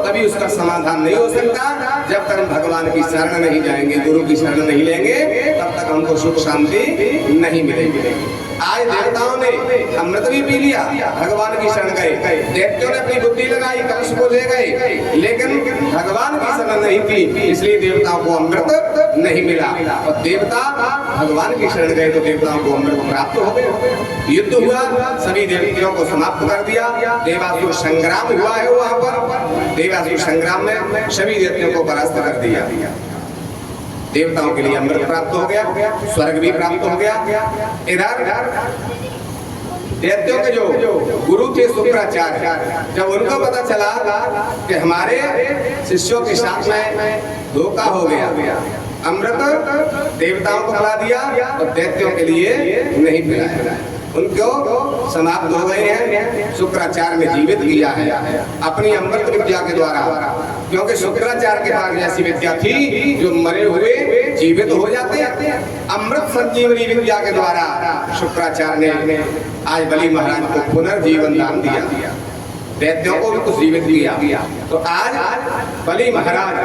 तभी उसका समाधान नहीं हो सकता जब तक हम भगवान की शरण नहीं जाएंगे, गुरु की शरण नहीं लेंगे, तब तक हमको सुख शांति नहीं मिलेगी। आज देवताओं ने अमृत भी पी लिया, भगवान की शरण गए। दैत्यों ने अपनी बुद्धि लगाई, कलश को ले गए, लेकिन भगवान की शरण नहीं थी, इसलिए देवताओं को अमृत नहीं मिला। और देवता भगवान की शरण गए तो देवताओं को अमृत प्राप्त हो गए। युद्ध हुआ, सभी देवताओं को समाप्त कर दिया। देवासुर संग्राम हुआ है वहां पर। देवासुर संग्राम में सभी देवताओं को परास्त कर दिया। देवताओं के लिए अमृत प्राप्त हो गया, स्वर्ग भी प्राप्त हो गया। इधर दैत्यों के जो गुरु थे शुक्राचार्य, जब उनको पता चला कि हमारे शिष्यों के साथ में धोखा हो गया, अमृत देवताओं को खिला दिया और दैत्यों के लिए नहीं पिलाया। उनको समाप्त हो गए हैं। शुक्राचार्य ने जीवित किया है अपनी अमृत विद्या के द्वारा, क्योंकि शुक्राचार्य के पास ऐसी विद्या थी जो मरे हुए जीवित हो जाते हैं। अमृत संजीवनी विद्या के द्वारा शुक्राचार्य ने आज बलि महाराज को पुनर्जीवन दान दिया, दैत्यों को भी कुछ जीवित किया। तो आज बलि महाराज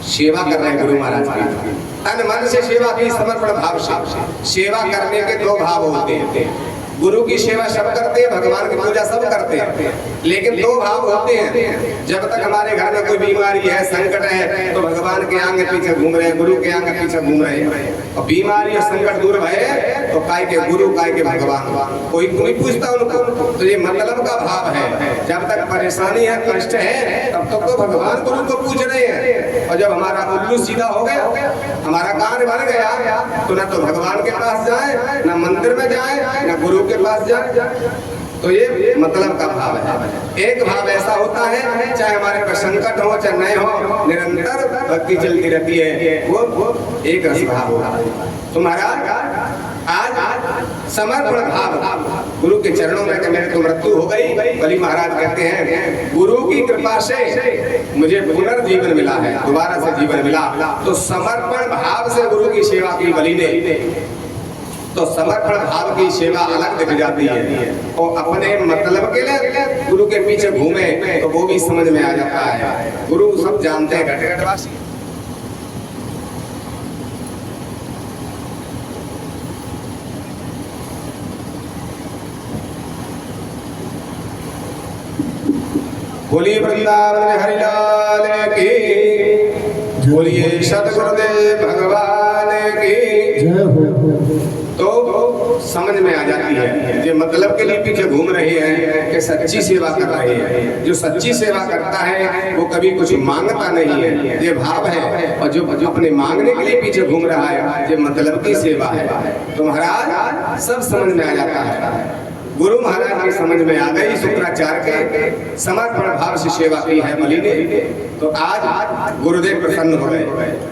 सेवा कर रहे हैं गुरु महाराज की, तन मन से सेवा की, समर्पण भाव से। सेवा करने के दो भाव होते हैं, गुरु की सेवा सब करते हैं, भगवान की पूजा सब करते हैं, लेकिन दो भाव होते हैं। जब तक हमारे घर में कोई बीमारी है, संकट है, तो भगवान के आगे पीछे घूम रहे हैं, गुरु के आगे पीछे घूम रहे हैं। और बीमारी और संकट दूर भये तो काय के गुरु, काय के भगवान, कोई नहीं पूछता उनको। तो ये मतलब का भाव है। जब तक परेशानी है, कष्ट है, तब तक तो भगवान गुरु को पूछ रहे हैं। और जब हमारा उल्लू सीधा हो गया, हमारा कार्य बन गया, तो न तो भगवान के पास जाए, न मंदिर में जाए, न गुरु के पास जाए। तो ये मतलब का भाव है। एक भाव ऐसा होता है, चाहे हमारे पर संकट हो चाहे नहीं हो, निरंतर भक्ति चलती रहती है, वो एक रस भाव होता है। तो महाराज आज समर्पण भाव गुरु के चरणों में कि मेरे तो मृत्यु हो गई, बलि महाराज कहते हैं गुरु की कृपा से मुझे पुनर्जीवन मिला है, दोबारा से जीवन मिला। तो समर्पण भाव से गुरु की सेवा की बलि ने, तो समर्पण भाव की सेवा अलग दिख जाती है। और अपने मतलब के लिए गुरु के पीछे घूमे तो वो भी समझ में आ जाता है। गुरु सब जानते हैं, घट घटवासी। बोलिए वृंदावन हरिलाल की, बोलिए सतगुरुदेव भगवान की जय हो। तो समझ में आ जाती है। जो मतलब के लिए पीछे घूम रहे हैं कि सच्ची सेवा कर रहे हैं। जो सच्ची सेवा करता है वो कभी कुछ मांगता नहीं है, ये भाव है। और जो अपने मांगने के लिए पीछे घूम रहा है, ये मतलब की सेवा है। तो महाराज सब समझ में आ जाता है। गुरु महाराज की समझ में आ गई, शुक्राचार्य के समर्पण भाव से सेवा की है बलि ने। तो आज गुरुदेव प्रसन्न हो गए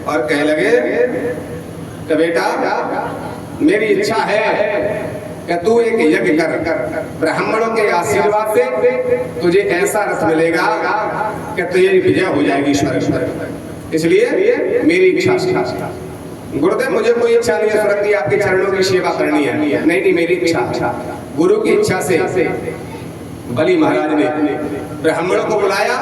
और कह लगे कि बेटा मेरी इच्छा है कि तू एक यज्ञ कर, ब्राह्मणों के आशीर्वाद से तुझे ऐसा रथ मिलेगा कि तेरी विजय हो जाएगी स्वर्ग पर। इसलिए मेरी इच्छा, गुरुदेव मुझे कोई इच्छा नहीं है स्वर्ग की, आपके चरणों की सेवा करनी है। नहीं, मेरी इच्छा, गुरु की इच्छा से बलि महाराज ने ब्राह्मणों को बुलाया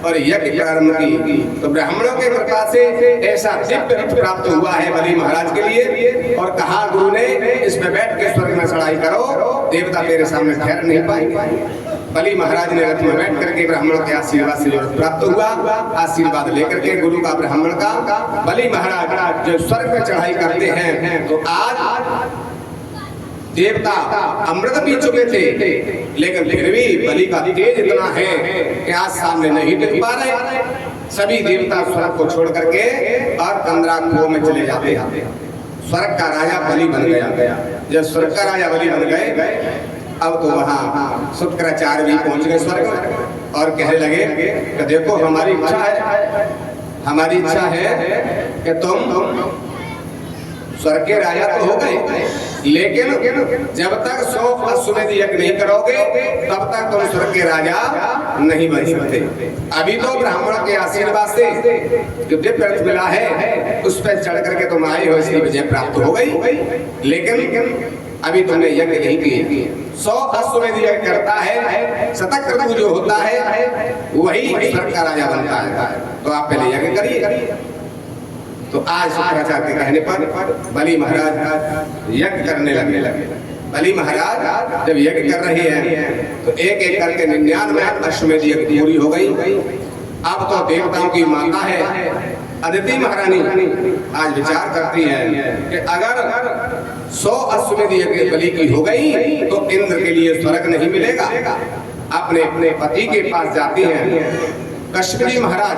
और यज्ञ प्रारंभ की। तो ब्राह्मणों के कृपा से ऐसा दिव्य रथ प्राप्त हुआ है बलि महाराज के लिए। और कहा गुरु ने इस पे बैठ के स्वर्ग में चढ़ाई करो, देवता तेरे सामने ठहर नहीं पाएंगे। बलि महाराज ने रथ में बैठ करके ब्राह्मणों के आशीर्वाद से जो रथ प्राप्त हुआ, आशीर्वाद लेकर के गुरु का ब्राह्मण का बलि महाराज जब स्वर्ग में चढ़ाई करते हैं, तो आज देवता अमृत पी चुके थे, लेकिन फिर भी बलि का तेज इतना है कि आज सामने नहीं टिक पा रहे। सभी देवता स्वर्ग को छोड़ करके और कंदरा कुओं में चले जाते हैं। स्वर्ग का राजा बलि बन गया। जब स्वर्ग का राजा बलि बन गए, अब तो वहाँ शुक्राचार्य भी पहुंच गए स्वर्ग में और कहने लगे कि देखो हमारी इच्छा है कि तुम स्वर्ग के राजा तो हो गए, लेकिन जब तक 100 अश्वमेध यज्ञ नहीं करोगे तब तक तुम स्वर्ग के राजा नहीं बन सकते। अभी तो ब्राह्मणों के आशीर्वाद से जो दिव्य रथ मिला है उस पर चढ़ करके तुम आए हो, इसलिए विजय प्राप्त हो गई। लेकिन अभी तुमने यज्ञ नहीं किए। 100 अश्वमेध यज्ञ करता है, शतक क्रतु जो होता है वही स्वर्ग का राजा बनता है। तो आप पहले यज्ञ करिए। तो आज शुक्राचार्य के कहने पर बलि महाराज यज्ञ करने लगे। बलि महाराज जब यज्ञ कर रहे हैं तो एक एक करके 99 अश्वमेध यज्ञ पूरी हो गई। अब तो देवताओं की माता है अदिति महारानी आज विचार करती है कि अगर 100 अश्वमेध यज्ञ बलि की हो गई तो इंद्र के लिए स्वर्ग नहीं मिलेगा। अपने पति के पास जाती हैं कश्यप जी महाराज,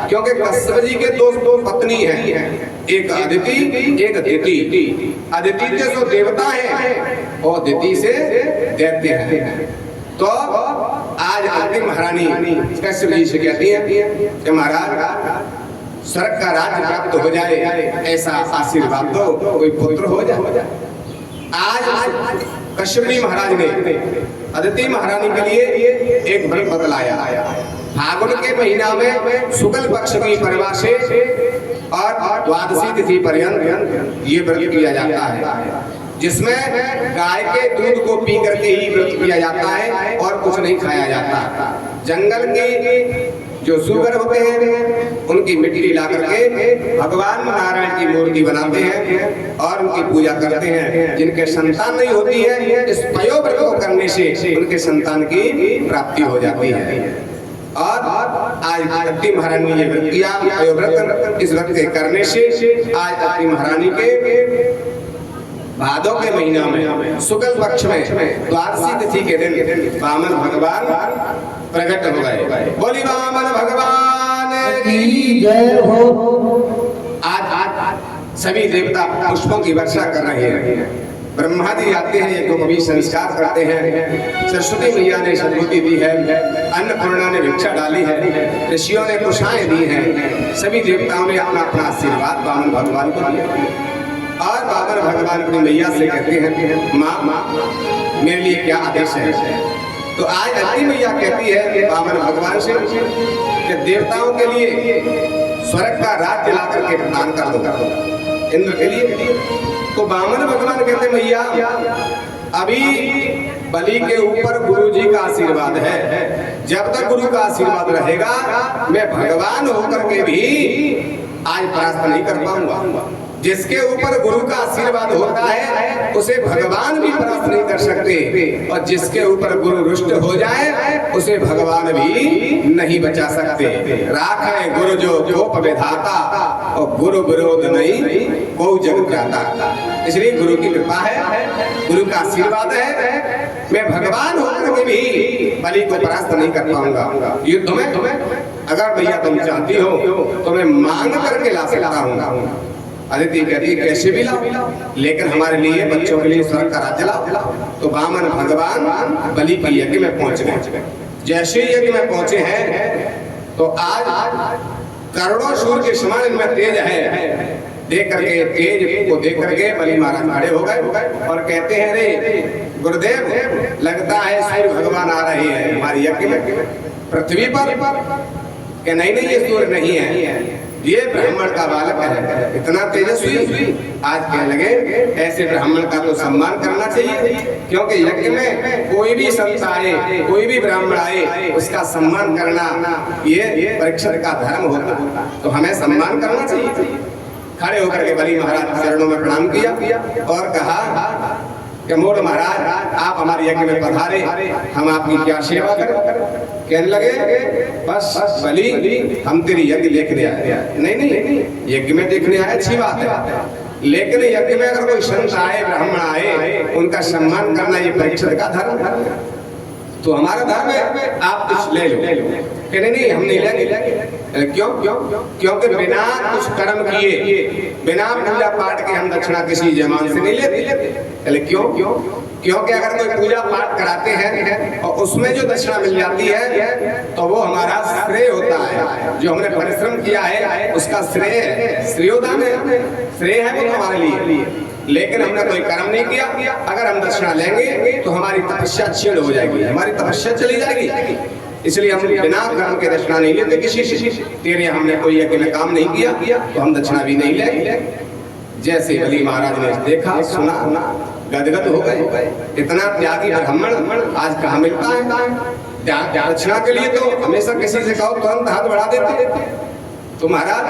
क्योंकि कश्यप जी के दो पत्नी हैं, एक अदिति एक दिति। अदिति से जो देवता है और दिति से दैत्य है। तो आज अदिति महारानी कश्यप जी से कहती है कि महाराज स्वर्ग का राज्य प्राप्त हो जाए, ऐसा आशीर्वाद दो, कोई पुत्र हो जाए। आज कश्यपी महाराज ने अदिति महारानी के लिए एक व्रत बतलाया। फागुन के महीना में शुक्ल पक्ष की परिवा से और द्वादशी तिथि पर्यंत ये व्रत किया जाता है, जिसमें गाय के दूध को पी करके ही व्रत किया जाता है और कुछ नहीं खाया जाता। जंगल के जो सुगर होते हैं उनकी मिट्टी ला करके भगवान नारायण की मूर्ति बनाते हैं और उनकी पूजा करते हैं। जिनके संतान नहीं होती है, इस पयोव्रत को करने से उनके संतान की प्राप्ति हो जाती है। और आज अदिति महारानी ने ये व्रत किया, पयोव्रत। इस व्रत के करने से आज अदिति महारानी के भादों के महीना में शुक्ल पक्ष में द्वादशी तिथि के दिन वामन भगवान प्रकट हो गए। बोली वामन भगवान की जय हो। आज सभी देवता पुष्पों की वर्षा कर रहे हैं। ब्रह्मा जी आते हैं, एक कवि संस्कार करते हैं। सरस्वती मैया ने सद्बुद्धि दी है, अन्नपूर्णा ने भिक्षा डाली है, ऋषियों ने कुशाएं दी हैं। सभी देवताओं ने अपना अपना आशीर्वाद वामन भगवान को दिया और वामन भगवान अपनी मैया से कहते हैं, माँ मेरे लिए क्या आदेश है। तो आज अदिति मैया कहती है वामन भगवान से कि देवताओं के लिए स्वर्ग का राज्य ला करके प्रदान कर दो इंद्र के लिए। तो वामन भगवान कहते मैया अभी बलि के ऊपर गुरु जी का आशीर्वाद है, जब तक गुरु का आशीर्वाद रहेगा मैं भगवान होकर के भी आज प्रार्थना नहीं कर पाऊंगा। जिसके ऊपर गुरु का आशीर्वाद होता है उसे भगवान भी परास्त नहीं कर सकते, और जिसके ऊपर गुरु रुष्ट हो जाए उसे भगवान भी नहीं बचा सकते। राखे गुरु जो गोप विधाता, और गुरु विरोध नहीं को जग जाता। इसलिए गुरु की कृपा है, गुरु का आशीर्वाद है, मैं भगवान होकर के भी बलि को परास्त नहीं कर पाऊंगा। युद्ध में अगर भैया तुम चाहती हो तो मैं मांग करके ला सकता हूँ। अदिति कहती कैसे भी लाओ, लेकिन हमारे लिए बच्चों के लिए स्वर्ग का राज्य लाओ। तो वामन भगवान बलि के यज्ञ में पहुंच गए। जैसे यज्ञ में पहुंचे हैं तो आज करोड़ों सूर्य के समान इनमें तेज है। देख करके तेज को देख करके बलि महाराज खड़े हो गए और कहते हैं, रे गुरुदेव लगता है सूर्य भगवान आ रहे हैं हमारे यज्ञ में पृथ्वी पर। कि नहीं ये सूर्य नहीं है, ये ब्राह्मण का बालक है, इतना तेजस्वी। आज कहने लगे ऐसे ब्राह्मण का तो सम्मान करना चाहिए, क्योंकि यज्ञ में कोई भी संत आए, कोई भी ब्राह्मण आए, उसका सम्मान करना ये परीक्षित का धर्म होता, तो हमें सम्मान करना चाहिए। खड़े होकर के बलि महाराज चरणों में प्रणाम किया और कहा कि मोर महाराज आप हमारे यज्ञ में पधारे, हम आपकी क्या सेवा करें। कहने लगे बस बलि हम तेरी यज्ञ देखने आए। नहीं यज्ञ में देखने आए अच्छी बात है, लेकिन यज्ञ में अगर कोई संत आए, ब्राह्मण आए, उनका सम्मान करना ये परीक्षित का धर्म है। तो हमारा धर्म है आप कुछ ले लो। कहने नहीं हम नहीं लेंगे। क्यों? क्योंकि बिना कुछ कर्म किए, बिना पूजा पाठ के हम दक्षिणा किसी जमान से नहीं लेते। क्यों? क्योंकि अगर कोई पूजा पाठ कराते हैं और उसमें जो दक्षिणा मिल जाती है तो वो हमारा श्रेय होता है। जो हमने परिश्रम किया है उसका श्रेयोदान है, श्रेय है वो हमारे लिए। लेकिन हमने कोई कर्म नहीं किया, अगर हम दक्षिणा लेंगे तो हमारी तपस्या क्षीण हो जाएगी, हमारी तपस्या चली जाएगी। इसलिए हम बिना कर्म के दक्षिणा नहीं लेते किसी से। तेरे हमने कोई यज्ञ में काम नहीं किया तो हम दक्षिणा भी नहीं लेंगे। जैसे बलि महाराज ने देखा सुना गदगद हो गए। इतना त्यागी ब्राह्मण आज कहाँ मिलता है। दक्षिणा के लिए तो हमेशा किसी से कहो तुरंत हाथ बढ़ा देते। तो महाराज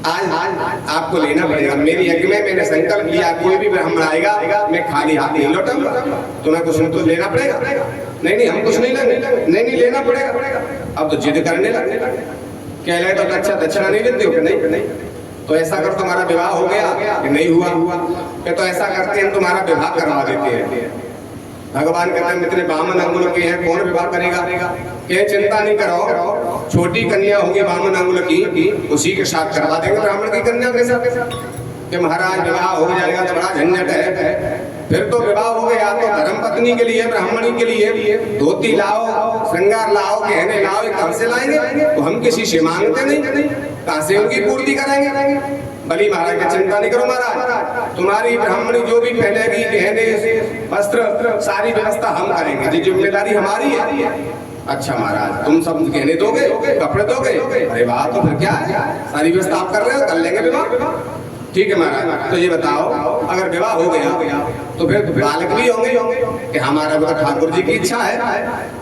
आज आपको लेना पड़ेगा। मेरे यज्ञ में मैंने संकल्प लिया कोई भी ब्राह्मण आएगा मैं खाली हाथ नहीं लौटाऊंगा, तुम्हें कुछ तो लेना पड़ेगा। नहीं हम कुछ नहीं लेंगे। नहीं लेना पड़ेगा। अब तो जिद करने लगे, कह रहे तो अच्छा दक्षिणा नहीं लेते हो? नहीं। तो ऐसा कर तुम्हारा विवाह हो गया कि नहीं हुआ? तो ऐसा करते हैं तुम्हारा विवाह करवा देते हैं। भगवान कहते हैं इतने बामन अंगुल के हैं, कौन विवाह करेगा? क्या चिंता नहीं करो, छोटी कन्या होगी बामन अंगुल की, उसी के साथ करवा देंगे ब्राह्मण की कन्या के साथ। कि महाराज विवाह हो जाएगा तो बड़ा झंझट है। फिर तो विवाह हो गया तो धर्म पत्नी के लिए, ब्राह्मणी के लिए धोती लाओ, श्रृंगार लाओ, गहने लाओ, ये कहां से लाएंगे? तो हम किसी से मांगते नहीं, कहां से उनकी पूर्ति करेंगे? बलि महाराज की चिंता नहीं करो महाराज, तुम्हारी ब्राह्मणी जो भी पहनेगी, गहने वस्त्र सारी व्यवस्था हम करेंगे, ये जिम्मेदारी हमारी है। अच्छा महाराज, तुम सब गहने दोगे, कपड़े दोगे? अरे वाह, तो फिर क्या है, सारी व्यवस्था आप कर रहे हो, कर लेंगे विवाह। ठीक है महाराज, तो ये बताओ, अगर विवाह हो गया तो फिर बालक भी होंगे कि हमारा मतलब ठाकुर जी की इच्छा है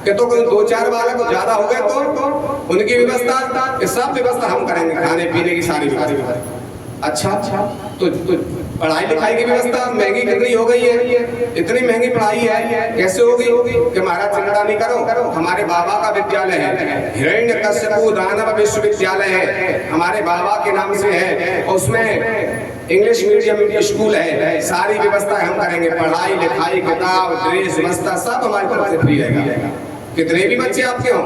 कि तो कोई 2-4 बालक ज्यादा हो गए तो उनकी व्यवस्था, सब व्यवस्था हम करेंगे, खाने पीने की सारी व्यवस्था। अच्छा, तो पढ़ाई लिखाई की व्यवस्था महंगी कितनी हो गई है, इतनी महंगी पढ़ाई है, कैसे होगी? कि महाराज चिंता नहीं करो, हमारे बाबा का विद्यालय है, हिरण्यकश्यप दानव विश्वविद्यालय है, हमारे बाबा के नाम से है, और उसमें इंग्लिश मीडियम स्कूल है, सारी व्यवस्था हम करेंगे, पढ़ाई लिखाई, किताब, ड्रेस, व्यवस्था सब हमारी तरफ से फ्री रहेगा। कितने भी बच्चे आपके हों,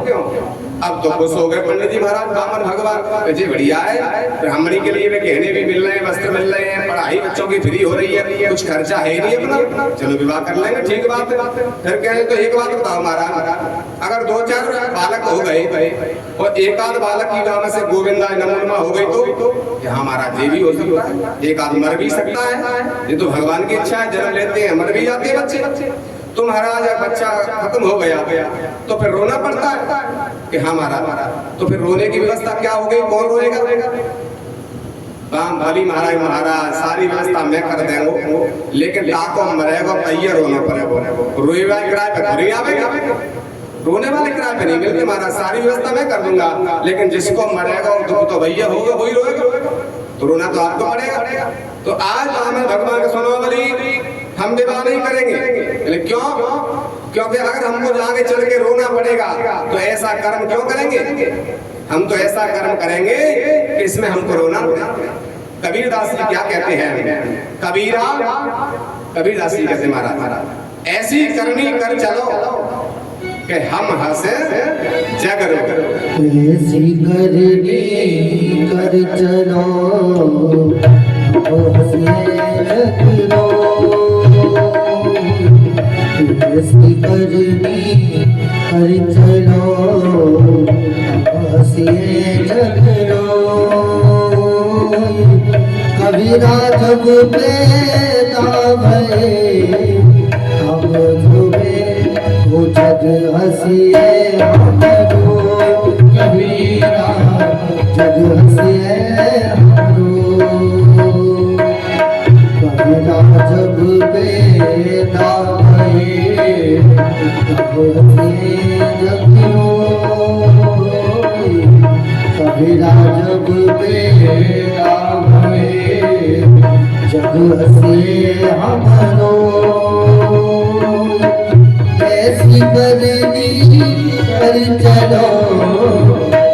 अब तो खुश हो गए पंडित जी महाराज, बामन भगवान जी बढ़िया है, ब्राह्मणी के लिए गहने भी मिल रहे हैं, वस्त्र मिल रहे हैं, पढ़ाई बच्चों की फ्री हो रही है, कुछ खर्चा है नहीं अपना, चलो विवाह कर लेंगे, ठीक बात है। फिर कहें तो एक बात बताओ महाराज, अगर 2-4 बालक हो गए और एक आध बालक की नाम से गोविंदा नमोनमा हो गई तो यहाँ महाराज ये भी हो सकता है, एक आध मर भी सकता है, ये तो भगवान की इच्छा है, जन्म लेते हैं मर भी जाते हैं बच्चे। तो महाराज बच्चा खत्म हो गया तो फिर रोना पड़ता है कि हाँ महाराज, तो फिर रोने की व्यवस्था क्या हो गई, कौन रोएगा? बलि महाराज सारी व्यवस्था मैं कर देंगे, लेकिन लाखों मरेगा तैयार रोना पड़ेगा, रोएगा किराए पे थोड़ी आवेगा, रोने वाले किराए पे नहीं मिलते महाराज, सारी व्यवस्था मैं कर दूंगा, लेकिन जिसको मरेगा दुख तो भैया होगा, वही रोएगा, तो रोना तो आपको पड़ेगा। तो आज हमें भगवान का सुनो बलि, हम विवाह नहीं करेंगे, क्यों? क्योंकि अगर हमको आगे चल के रोना पड़ेगा तो ऐसा कर्म क्यों करेंगे? हम तो ऐसा कर्म करेंगे कि इसमें हमको रोना पड़ेगा। कबीरदास जी क्या कहते हैं? कबीरदास जी कहते महाराज, ऐसी करनी कर चलो कि हम हंसे जग रो, ऐसी करनी कर चलो हंसे जग रो, ऐसी करनी कर चलो हंसे जग रो। कबीरा जब पैदा भये हम जुबे वो जग हंसिए हमरो, कबीरा जग हंसिए हमरो, कबीरा जब पैदा भये तब हंसिए जगियो, कबीरा जब पैदा भये जग हंसिए हमरो। ऐसी करनी कर चलो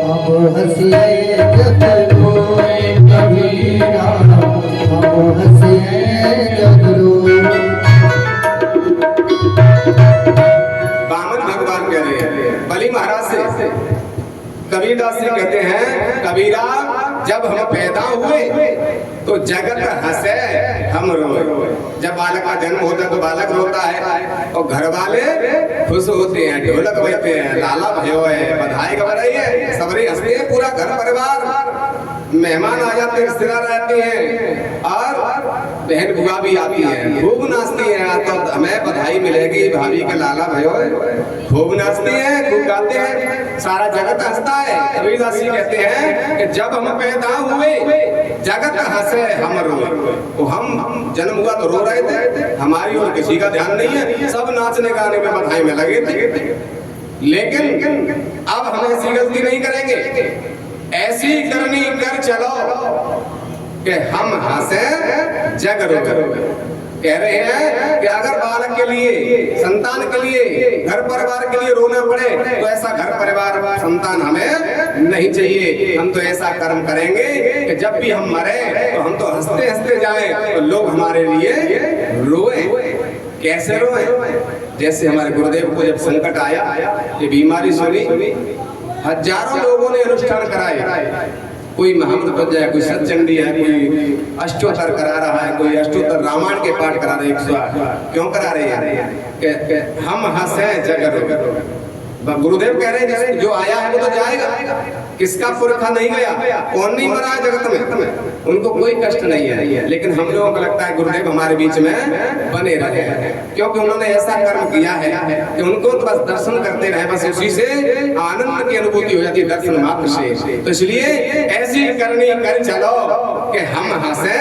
अब हंसिए जग रो, कबीरा अब हंसिए जग रो। बामन भगवान कह रहे हैं बलि महाराज से, कबीरदास जी कहते हैं, कबीरा जब हम पैदा हुए तो जगत हंसे हम रोए। जब बालक का जन्म होता है तो बालक रोता है और घर वाले खुश होते हैं, ढोलक बजते हैं, लाला भयो है, बधाई का बधाई है, सबरे हंसते हैं, पूरा घर परिवार, मेहमान आ जाते हैं, रिश्तेदार आते हैं और बहन बुआ भी आती है, खूब नाचती है, तो हमें बधाई मिलेगी, भाभी का लाला भयो है, खूब नाचती है, खूब गाते हैं, सारा जगत हंसता है। कबीरदास जी कहते हैं कि जब हम पैदा हुए जगत हंसे हम रोए, तो हम जन्म हुआ तो रो रहे थे, हमारी और किसी का ध्यान नहीं है, सब नाचने गाने में बधाई में लगे थे, लेकिन अब हम ऐसी गलती नहीं करेंगे, ऐसी करनी कर चलो कि हम हंसे जग रो। कह रहे हैं कि अगर बालक के लिए, संतान के लिए, घर परिवार के लिए रोना पड़े तो ऐसा घर परिवार संतान हमें नहीं चाहिए। हम तो ऐसा कर्म करेंगे कि जब भी हम मरे तो हम तो हंसते हंसते जाएं तो लोग हमारे लिए रोए। कैसे रोए? जैसे हमारे गुरुदेव को जब संकट आया, ये बीमारी सुनी, हजारों लोगों ने अनुष्ठान कराए, कोई महामंत्र जाए, कोई सतचंडी है, कोई अष्टोत्तर करा रहा है, कोई अष्टोत्तर रामायण के पाठ करा रहे 108। क्यों करा रहे हैं? कि हम हंसे जगत। गुरुदेव कह रहे हैं जैसे जो आया है वो तो जाएगा, किसका पुरखा नहीं गया, कौन नहीं मरा है जगत में, उनको कोई कष्ट नहीं है। लेकिन हम लोगों को लगता है गुरुदेव हमारे बीच में बने रहे हैं, क्योंकि उन्होंने ऐसा कर्म किया है कि उनको तो बस दर्शन करते रहे, बस उसी से आनंद की अनुभूति हो जाती है, दर्शन मात्र से। तो इसलिए ऐसी करनी कर चलो कि हम हंसे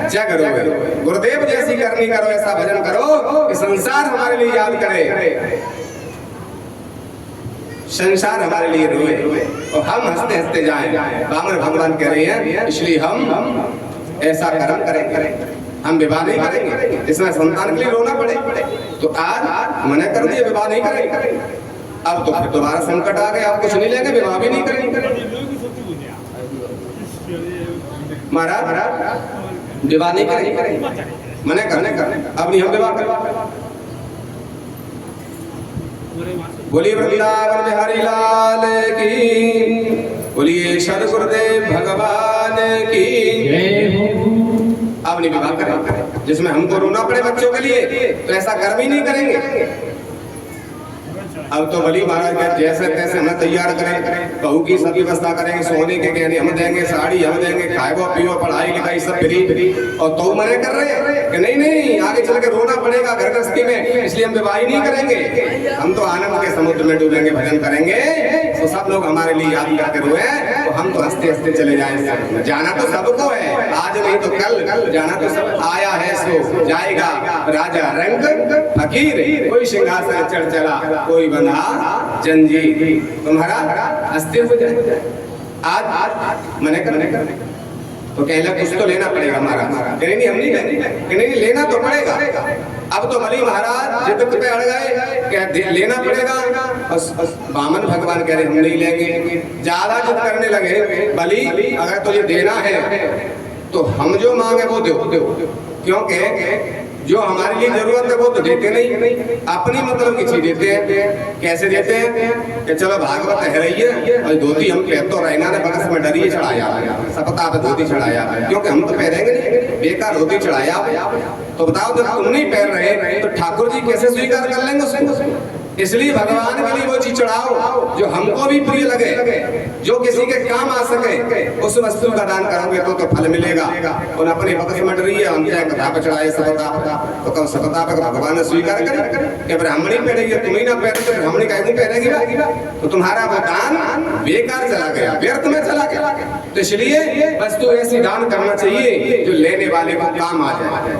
जग रोए। गुरुदेव जैसी करनी करो, ऐसा भजन करो कि संसार हमारे लिए याद करे, संसार हमारे लिए रोए और हम हंसते हंसते जाएं। बामन भगवान कह रहे हैं इसलिए हम ऐसा कर्म करेंगे, हम विवाह नहीं करेंगे जिसमें संतान के लिए रोना पड़े। तो आज मना कर दिया, विवाह नहीं करेंगे। अब तो फिर दोबारा संकट आ गया, अब कुछ नहीं लेंगे, विवाह भी नहीं करेंगे। महाराज विवाह नहीं करेंगे, मना करने अब नहीं हम विवाह करेंगे। बोलिए वृंदावन बिहारी लाल की, बोलिए सदगुरुदेव भगवान की। अब नहीं विवाह करें जिसमें हमको रोना पड़े बच्चों के लिए, तो ऐसा कर्म ही नहीं करेंगे। अब तो बली महाराज का जैसे तैसे हमें तैयार करें, बहू की सब व्यवस्था करेंगे, सोने के गहने हम देंगे, साड़ी हम देंगे, खाएगो पियो, पढ़ाई लिखाई सब फ्री, और तो मने कर रहे हैं कि नहीं नहीं आगे चल के रोना पड़ेगा घर गृहस्थी में, इसलिए हम विवाह नहीं करेंगे। हम तो आनंद के समुद्र में डूबेंगे, भजन करेंगे, तो सब लोग हमारे लिए याद करके रोए, तो हम तो हंसते हंसते चले जाएंगे। जाना तो सबको है, आज नहीं तो कल जाना तो सब, आया है सो जाएगा, राजा रंग फकीर, कोई सिंहासन चढ़ चला, कोई बंधा जंजीर। तुम्हारा हंसते हुए जाए। आज मने कर तो कहला कुछ तो लेना पड़ेगा हमारा, नहीं हम नहीं लेंगे, नहीं लेना तो पड़ेगा। अब तो बली महाराज जिद पे अड़ गए, लेना पड़ेगा। बस बामन भगवान कह रहे हम नहीं लेंगे, ज्यादा जिद करने लगे। बली अगर तुझे देना है तो हम जो मांगे वो दो, क्योंकि जो हमारे लिए जरूरत है वो तो देते नहीं, अपनी मतलब की चीज देते हैं। कैसे देते हैं कि चलो भागवत है रही है और धोती हम पहन तो रहना ने बगस में डरिए चढ़ाया, सपता पे धोती चढ़ाया, क्योंकि हम तो पहनेंगे नहीं, बेकार धोती चढ़ाया। तो बताओ जब तुम नहीं पहन रहे तो ठाकुर जी कैसे स्वीकार कर लेंगे उसको? इसलिए भगवान के लिए वो चीज चढ़ाओ जो हमको भी प्रिय लगे, जो किसी के काम आ सके, उस वस्तु का दान करोगे तो फल मिलेगा। और अपने बगस में डरी है, हम चाहे कथा पे चढ़ाए सपता, तो कब सपता पे भगवान ने स्वीकार करे कि ब्राह्मणी पहनेगी, तुम ही ना पहने तो ब्राह्मणी कहीं पहनेगी, तो तुम्हारा वो दान बेकार चला गया, व्यर्थ में चला गया। तो इसलिए वस्तु ऐसी दान करना चाहिए जो लेने वाले को काम आ जाए।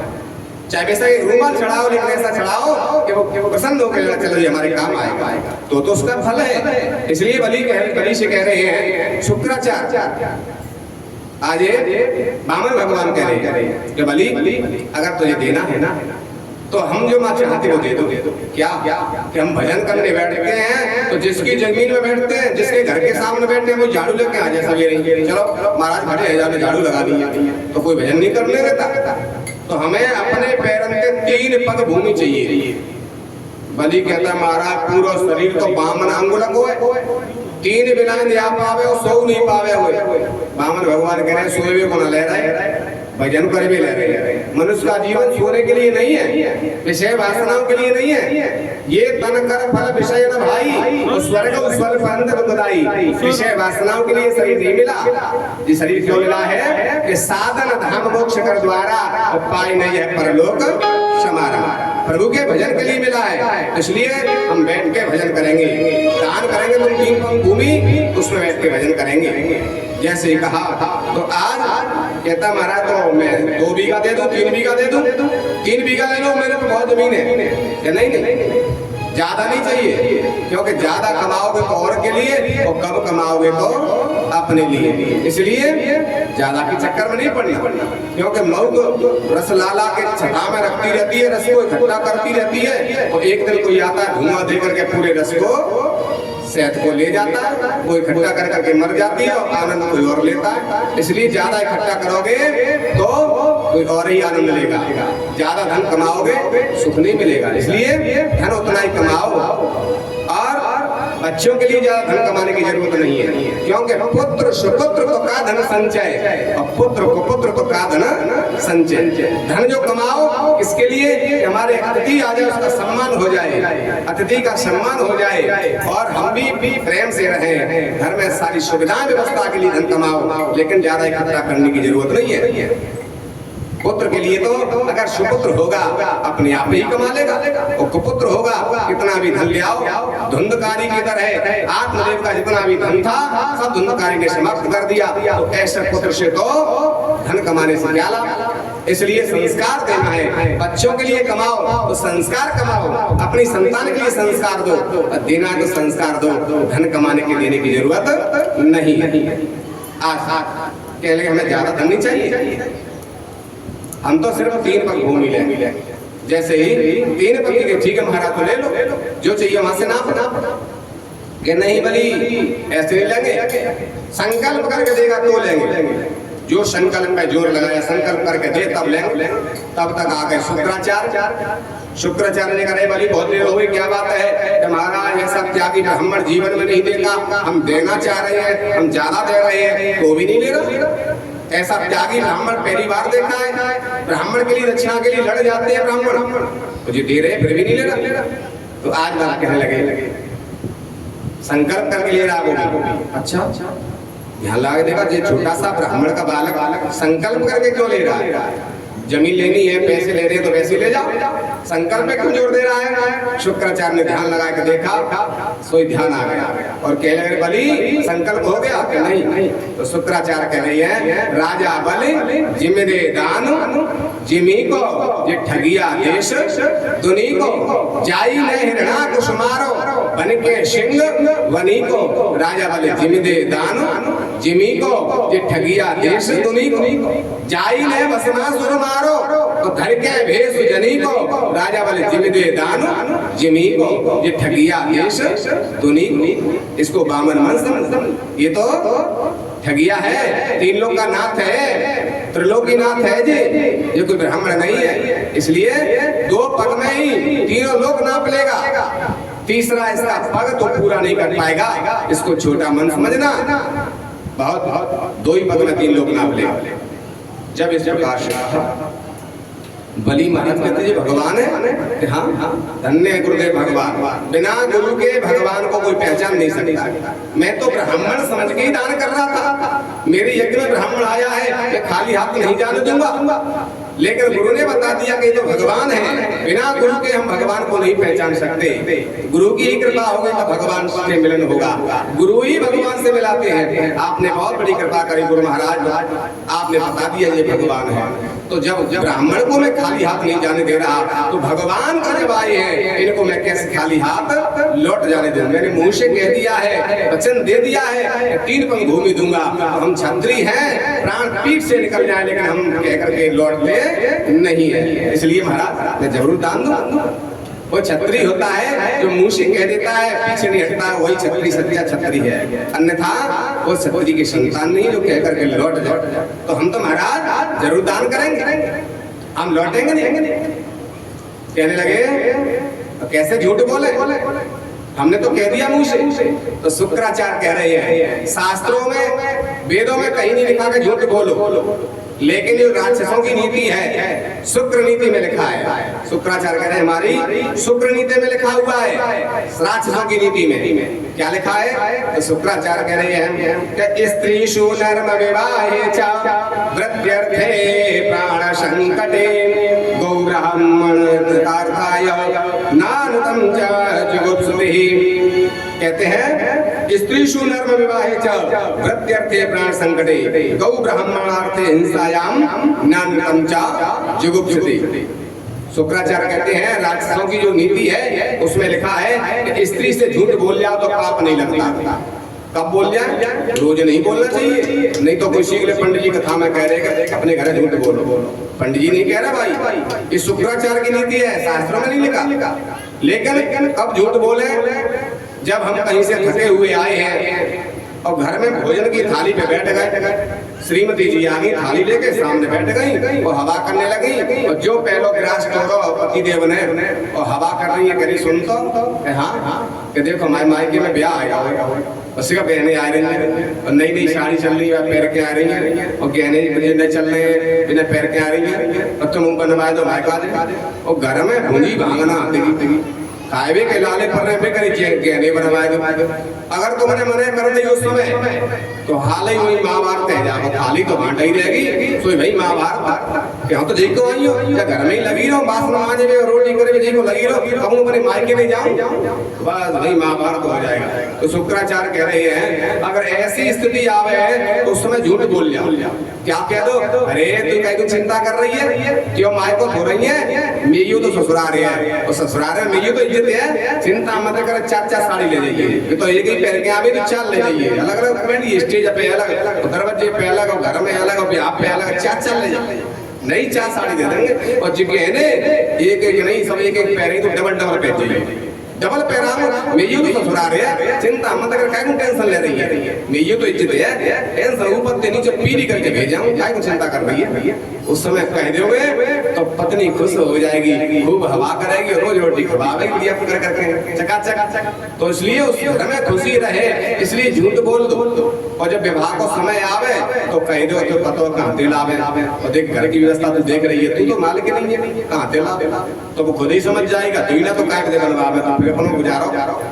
चाहे वैसा एक रूमाल चढ़ाओ, लेकिन ऐसा चढ़ाओ कि वो प्रसन्न होकर चलो ये हमारे काम आएगा, तो उसका फल है। इसलिए बलि से कह रहे हैं शुक्राचार्य, आज बामन भगवान कह रहे हैं कि बलि अगर तुझे देना है ना तो हम जो माँ चाहते वो दे दो। क्या कि हम भजन करने बैठते हैं तो जिसकी जमीन में बैठते हैं, जिसके घर के सामने बैठते हैं, वो झाड़ू लेके आ जाए सवेरे, चलो महाराज खड़े हैं, झाड़ू लगा दिया, तो कोई भजन नहीं करने देता। तो हमें अपने पैरों के 3 पग भूमि चाहिए। बलि कहता महाराज पूरा शरीर तो बामन अंगुलक हो, 3 बिना दिया पावे और सो नहीं पावे हुए। बामन भगवान कह रहे सोए को न ले रहे, भजन कर भी ले रहे। मनुष्य का जीवन सोने के लिए नहीं है, विषय वासनाओं के लिए नहीं है। ये तन कर फल विषय न भाई, स्वर्ग स्वर्ग फंद बदाई। विषय वासनाओं के लिए शरीर नहीं मिला। ये शरीर क्यों मिला है कि साधन धाम मोक्ष कर द्वारा उपाय नहीं है परलोक समारा, प्रभु के भजन के लिए मिला है। इसलिए हम बैठ के भजन करेंगे, दान करेंगे तो 3 भूमि उसमें बैठ के भजन करेंगे जैसे कहा। तो आज कहता महाराज तो मैं 2 बीघा दे दूं, 3 बीघा दे दूं, 3 बीघा ले लो, मेरे पे बहुत जमीन है। नहीं ज्यादा नहीं चाहिए, क्योंकि ज्यादा कमाओगे तो और के लिए और कम कमाओगे तो अपने लिए। इसलिए ज्यादा के चक्कर में नहीं पड़ना, क्योंकि मऊ रस लाला के छटा में रखती रहती है, रस को इकट्ठा करती रहती है, और एक दिन कोई आता है धुआं दे करके पूरे रस को सेहत को ले जाता है, वो इकट्ठा कर करके मर जाती है और आनंद कोई और लेता है। इसलिए ज्यादा इकट्ठा करोगे तो कोई और ही आनंद लेगा, ज्यादा धन कमाओगे सुख नहीं मिलेगा। इसलिए धन उतना ही कमाओ और बच्चों के लिए ज्यादा धन कमाने की जरूरत नहीं है, क्योंकि पुत्र सुपुत्र तो का धन संचय और पुत्र कुपुत्र तो का धन संचय। धन जो कमाओ इसके लिए कि हमारे अतिथि आ जाए, उसका सम्मान हो जाए, अतिथि का सम्मान हो जाए और हम भी प्रेम से रहें। घर में सारी सुविधाएं व्यवस्था के लिए धन कमाओ, लेकिन ज्यादा इकट्ठा करने की जरूरत नहीं है। पुत्र के लिए तो अगर सुपुत्र होगा अपने आप ही कमा लेगा, और कुपुत्र होगा कितना भी धन ले आओ, धुंधकारी की तरह आत्मदेव का जितना भी धन था सब धुंधकारी ने समाप्त कर दिया। तो ऐसे पुत्र से तो धन कमाने से क्या लाभ। इसलिए संस्कार देना है, बच्चों के लिए कमाओ तो संस्कार कमाओ, अपनी संतान के लिए संस्कार दो, देना तो संस्कार दो, धन कमाने के देने की जरूरत नहीं है। आज कह ले हमें ज्यादा धन नहीं चाहिए, हम तो सिर्फ 3 पग भूमि लेंगे। जैसे ही 3 पग के ठीक है महाराज तो ले लो, जो चाहिए वहां से नाप कि नहीं बली ऐसे नहीं लेंगे, संकल्प करके देगा तो लेंगे। जो संकल्प में जोर लगाया, संकल्प करके दे तब लेंगे। तब तक आ गए शुक्राचार्य ने कहा बली बहुत देर हो गई, क्या बात है महाराज, ऐसा त्यागी ब्राह्मण जीवन में नहीं देगा, हम देना चाह रहे हैं, हम ज्यादा दे रहे हैं तो भी नहीं ले रहा। ऐसा त्यागी ब्राह्मण पहली बार देखा है। ब्राह्मण के लिए दक्षिणा के लिए लड़ जाते हैं ब्राह्मण, तो जो दे रहे फिर भी नहीं ले रहा। तो आज बात कहने लगे संकल्प करके ले रहा वो, अच्छा ध्यान लगा देखा ये छोटा सा ब्राह्मण का बालक संकल्प करके क्यों ले रहा है। जमीन लेनी है, पैसे ले रहे तो वैसे ले जाओ, संकल्प में क्यों जोर दे रहा है। शुक्राचार्य ने ध्यान लगा के देखा, सोई ध्यान आ गया और कह लगे बली संकल्प हो गया कि नहीं। तो शुक्राचार्य कह रही है राजा बलि जिम्मे दे दान जिमी को ये ठगिया देश दुनी को जाई ने हिरणा कुसुमारो बन के सिंह वनी को। राजा बलि जिम्मे दे दान जिमी को ये ठगिया देश दुनी को जाई ने बसना सुर मारो तो धर के भेष जनी को। राजा बलि जिम्मे दे दान जिमी को ये ठगिया देश दुनी को। इसको बामन मन समझ, ये तो ठगिया है, 3 लोग का नाथ है, त्रिलोकीनाथ है जी, ये कोई ब्राह्मण नहीं है। इसलिए 2 पग में ही 3 लोग नाप लेगा, तीसरा इसका पग तो पूरा नहीं कर पाएगा। इसको छोटा मन समझना, बहुत 2 ही पग में 3 लोग नाप लेगा। जब इस प्रकार से बलि महाराज कहते जी भगवान है, हाँ धन्य है गुरुदेव भगवान, बिना गुरु के भगवान को कोई पहचान नहीं सकता। मैं तो ब्राह्मण समझ के ही दान कर रहा था, मेरे यज्ञ में ब्राह्मण आया है कि खाली हाथ नहीं जाने दूंगा, लेकिन गुरु ने बता दिया कि जो भगवान है बिना गुरु के हम भगवान को नहीं पहचान सकते। गुरु की ही कृपा होगी तो भगवान से मिलन होगा, गुरु ही भगवान से मिलाते हैं। आपने बहुत बड़ी कृपा करी गुरु महाराज, आपने बता दिया ये भगवान है। तो जब ब्राह्मण को मैं खाली हाथ नहीं जाने दे रहा तो भगवान का जब आए हैं इनको मैं कैसे खाली हाथ लौट जाने दूं। मैंने मुंह से कह दिया है, वचन दे दिया है, 3 पग भूमि दूंगा। हम क्षत्रिय हैं, प्राण पीठ से निकल जाए लेकिन हम कह करके लौटते नहीं है। इसलिए महाराज मैं जरूर दान दूं। वो क्षत्रिय होता है जो मुंह से कह देता है, पीछे नहीं हटता, वही क्षत्रिय सच्चा क्षत्रिय है। अन्यथा वो क्षत्रिय की संतान नहीं जो कह करके लौट जाए। तो हम तो महाराज जरूर दान करेंगे, हम लौटेंगे नहीं। कहने लगे तो कैसे झूठ बोले, हमने तो कह दिया मुंह से। तो शुक्राचार्य कह रहे हैं शास्त्रों में वेदों में कहीं नहीं लिखा कि झूठ बोलो, लेकिन जो राक्षसों की नीति है शुक्र नीति में लिखा है। शुक्राचार्य कह रहे हैं हमारी शुक्र नीति में लिखा हुआ है, राक्षसों की नीति में क्या लिखा है। तो शुक्राचार्य कह रहे हैं कि स्त्रीषु नर्म विवाहे च वृद्ध्यर्थे प्राण संकटे गौब्राह्मण कृतार्थाय नानुतम च जुगुप्सुतिः। कहते हैं स्त्रीषु नर्म विवाहे च वृद्ध्यर्थे प्राण संकटे गौ ब्राह्मणार्थे हिंसायाम नानुतम च जुगुप्सुतिः। शुक्राचार्य कहते हैं राक्षसों की जो नीति है उसमें लिखा है कि स्त्री से झूठ बोल जाओ तो पाप नहीं लगता। कब बोल जाए, रोज नहीं बोलना चाहिए, नहीं तो कोई सीख ले पंडित जी कथा में कह रहे अपने घर झूठ बोलो। पंडित जी नहीं कह रहा भाई, ये शुक्राचार्य की नीति है, शास्त्रों में नहीं लिखा। लेकिन कब झूठ बोले, जब हम कहीं से थके हुए आए हैं और घर में भोजन की थाली पे बैठ गए। श्रीमती जी आ गई, थाली लेके सामने बैठ गई और हवा करने लगी। और जो पहलो गिलास तोड़ो पति देव ने और हवा कर रही है, करी सुन तो हाँ कि देखो हमारे मायके में ब्याह आया हुआ, उससे का गहने आ रही है और नई नई साड़ी चल रही है, पैर के आ रही है और गहने बिना चल रहे हैं, बिना पैर के आ रही है और तुम बनवाए दो मायका दे। और घर में भूंजी भांगना आती खाए के लाले पर रहे करी गहने बनवाए दो। अगर तुमने मने कर दी उस समय तो हाल ही वही महाभारत है जाओ, थाली तो बांटा ही रहेगी। सो भाई महाभारत क्या तो जी को आई हो या घर में ही लगी रहो, बासन मांजे में रोटी करे जी को लगी रहो, अब अपने मायके में जाओ, बस भाई महाभारत हो जाएगा। तो शुक्राचार्य कह रहे हैं अगर ऐसी स्थिति आवे तो उस समय झूठ बोल जाओ। क्या कह दो, अरे तू कहीं तो चिंता कर रही है क्यों माय को धो रही है, मेयू तो ससुराल है और ससुराल में मेयू तो इज्जत है, चिंता मत कर, चार चार साड़ी ले जाइए तो एक ही पहन के आवे तो चार ले जाइए, अलग अलग पहनिए, स्टेज पे अलग, दरवाजे पे अलग और घर में अलग और ब्याह पे अलग, चार चार ले जाइए, नई चार साड़ी दे देंगे। और जिनके है एक एक नहीं सब एक एक पहने तो डबल डबल पहन जाइए, डबल पैराम मेयू तो ससुराल है, चिंता मत कर, काय को टेंशन ले रही है, मेयू तो इज्जत है, टेंशन ऊपर से नीचे पीली करके भेजाऊं, काय को चिंता कर रही है। उस समय कह दोगे तो पत्नी खुश हो जाएगी, खूब हवा करेगी और रोज रोटी खवाएगी दिया कर करके चकाचक। तो इसलिए उस घर में खुशी रहे इसलिए झूठ बोल दो। और जब विवाह को समय आवे तो कह दो तो पतो कहाँ तेल आवे, और देख घर की व्यवस्था तो देख रही है, तू तो मालिक नहीं है, कहाँ तेल आवे, तो वो खुद ही समझ जाएगा, तू ही ना तो काट दे बनवावे, तो फिर अपन गुजारो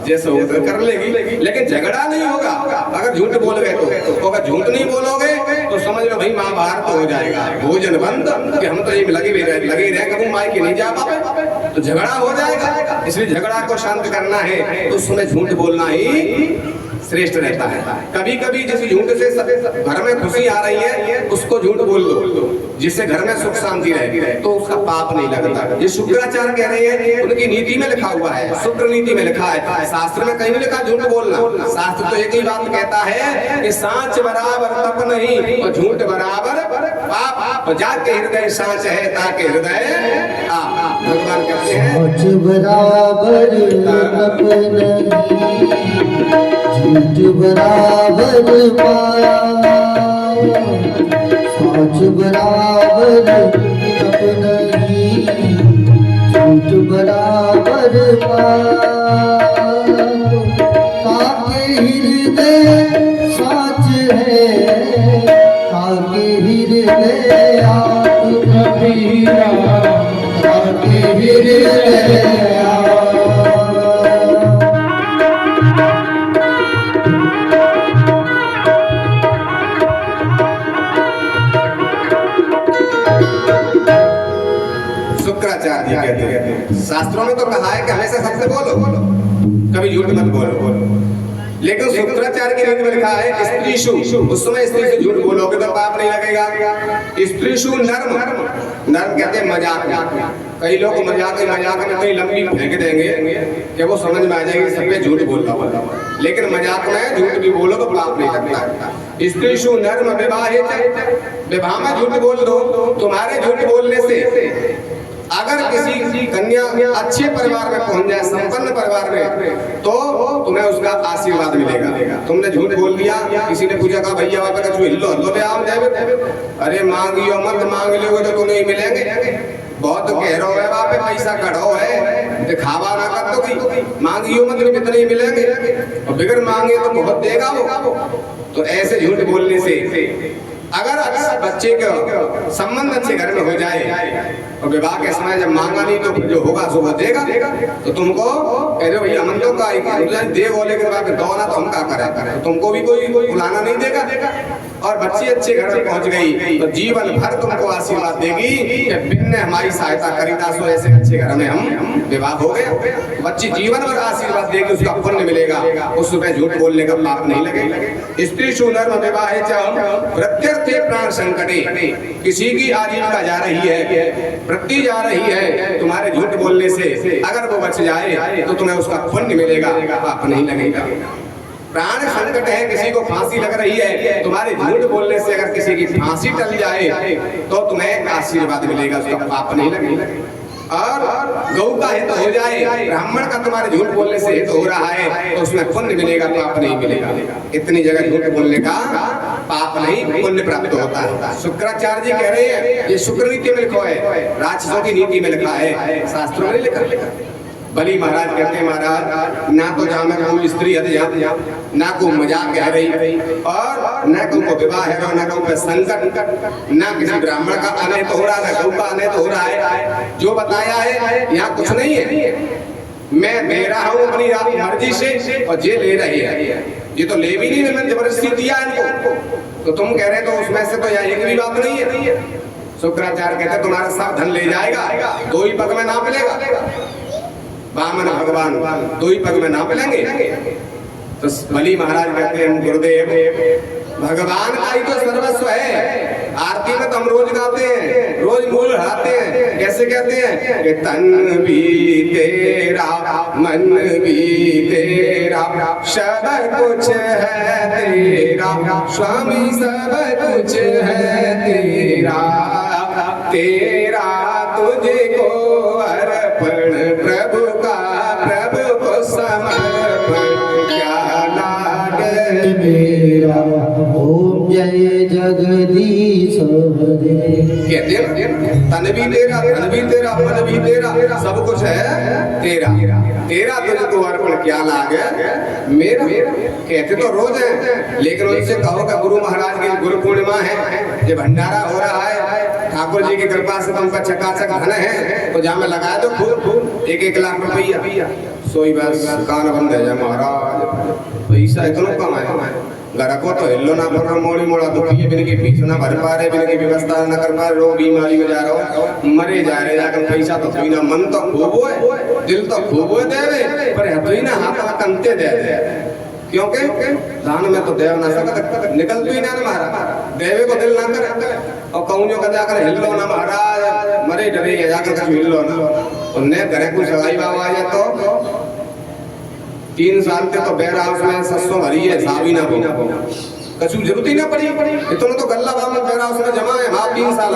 जैसे हो कर लेगी, लेकिन झगड़ा नहीं होगा अगर झूठ बोल गए तो। अगर झूठ नहीं बोलोगे तो समझ लो भाई महाभारत हो जाएगा, भोजन बंद कि हम तो ये लगे रहे कभी मायके नहीं जा पाए तो झगड़ा हो जाएगा। इसलिए झगड़ा को शांत करना है तो उसमें झूठ बोलना ही श्रेष्ठ रहता है। कभी कभी जैसे झूठ से घर में खुशी आ रही है उसको झूठ बोल दो जिससे घर में सुख शांति रहे तो उसका पाप नहीं लगता। ये शुक्राचार्य कह रहे हैं, उनकी नीति में लिखा हुआ है, शुक्र नीति में लिखा है, शास्त्र में कहीं नहीं लिखा झूठ बोलना। शास्त्र तो एक ही बात कहता है कि सांच बराबर तप नहीं और झूठ बराबर पाप, जाके हृदय सांच है ताके हृदय भगवान कहते हैं सांच बराबर तप नहीं, झूठ बराबर पाप, सांच बराबर तप नहीं, झूठ बराबर पाप, ताके हृदय सांच है, ताके हृदय आप कबीरा, ताके हृदय शुक्राचार्य जी कहते हैं शास्त्रों में तो कहा है कि हमेशा सत्य बोलो, कभी झूठ मत बोलो, लेकिन शुक्राचार्य की रीति में लिखा है स्त्रीशु, उस समय स्त्री से झूठ बोलोगे तो पाप नहीं लगेगा। स्त्रीशु नर्म, नर्म कहते हैं मजाक, कई लोग मजाक में कई लंबी फेंक देंगे कि वो समझ में आ जाएगी सब पे झूठ बोल रहा है, लेकिन मजाक में झूठ भी बोलो तो पाप नहीं लगता। स्त्रीशु नर्म विवाह में झूठ बोल दो, तुम्हारे झूठ बोलने से अगर किसी कन्या अच्छे परिवार में पहुंच जाए, संपन्न परिवार में, तो तुम्हें उसका आशीर्वाद मिलेगा। तुमने झूठ बोल दिया, किसी ने पूछा कहा भैया वहाँ पे हिल्लो ले आओ जाए, अरे मांगियो मत, मांग लोगे तो तुम्हें नहीं मिलेंगे, बहुत कह रहा है वहाँ पे पैसा कड़ो है, दिखावा ना कर दो, मांगियो मत कितने ही मिलेंगे, और बिगर मांगे तो बहुत देगा वो। तो ऐसे झूठ बोलने से अगर बच्चे का संबंध अच्छे घर में हो जाए और विवाह के समय जब मांगा नहीं तो जो होगा सो वो देगा, तो तुमको कह दो भैया हम तो का दे बोले के बाद दौना तो हम का करें, तो तुमको भी कोई बुलाना नहीं देगा। और बच्ची अच्छे घर में पहुंच गई तो जीवन भर तुमको आशीर्वाद देगी कि बिन ने हमारी सहायता करी था, सो ऐसे अच्छे घर में हम विवाह हो गए। बच्ची जीवन भर आशीर्वाद देगी, उसका पुण्य मिलेगा, उसमें झूठ बोलने का पाप नहीं लगेगा। स्त्री सुनर्म विवाह प्रत्यर्थे प्राण संकटे, किसी की आजीविका जा रही है, वृत्ति जा रही है, तुम्हारे झूठ बोलने से अगर वो बच जाए तो तुम्हें उसका पुण्य मिलेगा, पाप नहीं लगेगा। प्राण संकट है, किसी को फांसी लग रही है, तुम्हारे झूठ बोलने से अगर किसी की फांसी टल जाए तो तुम्हें आशीर्वाद मिलेगा, उसका पाप नहीं लगेगा। और गौ का हित हो जाए, ब्राह्मण का तुम्हारे झूठ बोलने से हित हो रहा है, तो उसमें पुण्य मिलेगा, पाप नहीं मिलेगा। इतनी जगह झूठ बोलने का पाप नहीं, पुण्य प्राप्त होता है। शुक्राचार्य जी कह रहे हैं ये शुक्र नीति में लिखा है, राक्षसों की नीति में लिखा है, शास्त्रों में लिखा। बलि महाराज कहते हैं महाराज ना तो जहाँ में कोई स्त्री है, ना को मजाक कह रही, और न को विवाह है, न को संकट, ना किसी ब्राह्मण का अनैत हो रहा, ना गौ का अनैत हो रहा है। जो बताया है यहाँ कुछ नहीं है, मैं दे रहा हूँ अपनी मर्जी से और ये ले रही है, ये तो ले भी नहीं, मैंने जबरदस्ती दिया इनको। तो तुम कह रहे तो उसमें से तो यहाँ एक भी बात नहीं है। शुक्राचार्य कहते तुम्हारा सब धन ले जाएगा, 2 ही पग में ना मिलेगा। वामन भगवान 2 ही पग में ना मिलेंगे। तो बलि महाराज कहते हैं गुरुदेव भगवान का ही तो सर्वस्व है। आरती में तो हम रोज गाते हैं, रोज मूल हराते हैं। कैसे कहते हैं कि तन भी तेरा, मन भी तेरा, सब कुछ है तेरा, स्वामी सब कुछ है तेरा, तेरा तुझको अर्पण प्रभु का, प्रभु को समर्पण क्या लागे मेरा। ओम जय जगदीश हरे। कहते हैं तन भी तेरा, धन भी तेरा, मन भी तेरा, सब कुछ है तेरा, तेरा तुझको अर्पण क्या लागे मेरा। कहते तो रोज है, लेकिन उनसे कहो कि गुरु महाराज की गुरु पूर्णिमा है, ये भंडारा हो रहा है, ठाकुर जी की कृपा से तुमका चकाचक धन है, तो जहाँ में लगा दो खूब 1-1 लाख रुपया, सोई बस कान बंद है महाराज, पैसा इतना कम है। घर को तो हिलो ना पर मोड़ी मोड़ा दुखी है, बिन की फीस ना भर पा रहे, बिन की व्यवस्था ना कर पा रहे, रोग बीमारी में जा रहा हो, मरे जा रहे, जाकर पैसा तो कोई ना, मन तो खूब है, दिल तो खूब है देवे, पर हथुई ना हाथ में कंते दे दे, क्योंकि दान में तो देव ना सकत, निकल तो ही ना मारा, देवे को दिल ना करे, और कहूँ जो कदा कर हिलो ना महाराज, मरे डरे जाकर कुछ हिलो ना, उन्हें घरे कुछ सगाई बाबा आया तो 3 साल के तो बेर हाउस में सस्सों भरी है, सावी ना हो, कछु जरूरत ही ना पड़ी, इतना तो गल्ला बाम में बेर हाउस में जमा है, हाँ 3 साल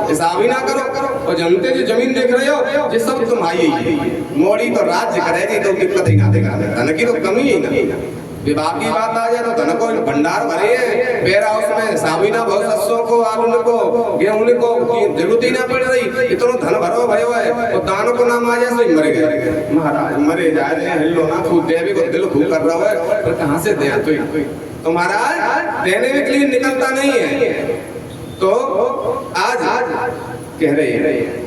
हिसाब ही ना करो, और जनते जो जमीन देख रहे हो ये सब तुम्हारी ही, मोड़ी तो राज्य करेगी तो दिक्कत ही ना देगा, धन की तो कमी ही ना। विवाह की बात आ जाए तो धन को भंडार भरे हैं, बेर हाउस में साविना बहुत सस्सों को, आलू को, गेहूं को जरूरत ही ना पड़ रही, इतना धन भरो भयो है, और दान को नाम आ जाए तो मर गए महाराज, मरे जा रहे हैं, हिलो ना खूब देवी को दिल खूब कर रहा है, पर कहाँ से दे तो महाराज देने के लिए निकलता नहीं है। तो आज कह रहे हैं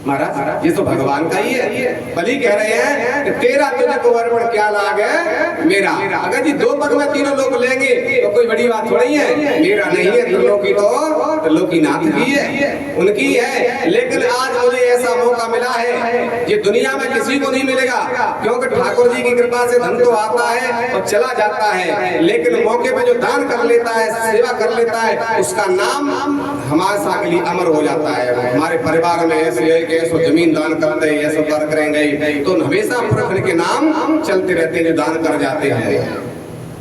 महाराज ये तो भगवान का ही है। बलि कह रहे हैं कि तेरा तुझको अर्पण क्या लाग है मेरा। अगर जी 2 पग में तीनों लोग लेंगे तो कोई बड़ी बात थोड़ी है, मेरा नहीं है, त्रिलोकी तो लोकीनाथ की है, उनकी है। लेकिन आज मुझे ऐसा मौका मिला है ये दुनिया में किसी को नहीं मिलेगा, क्योंकि ठाकुर जी की कृपा से धन तो आता है और चला जाता है, लेकिन मौके पे जो दान कर लेता है, सेवा कर लेता है, उसका नाम हमारे साथ के लिए अमर हो जाता है। हमारे परिवार में ऐसे ऐसो जमीन दान करते हैं, ऐसो कर करेंगे तो हमेशा पुरखन के नाम चलते रहते हैं जो दान कर जाते हैं।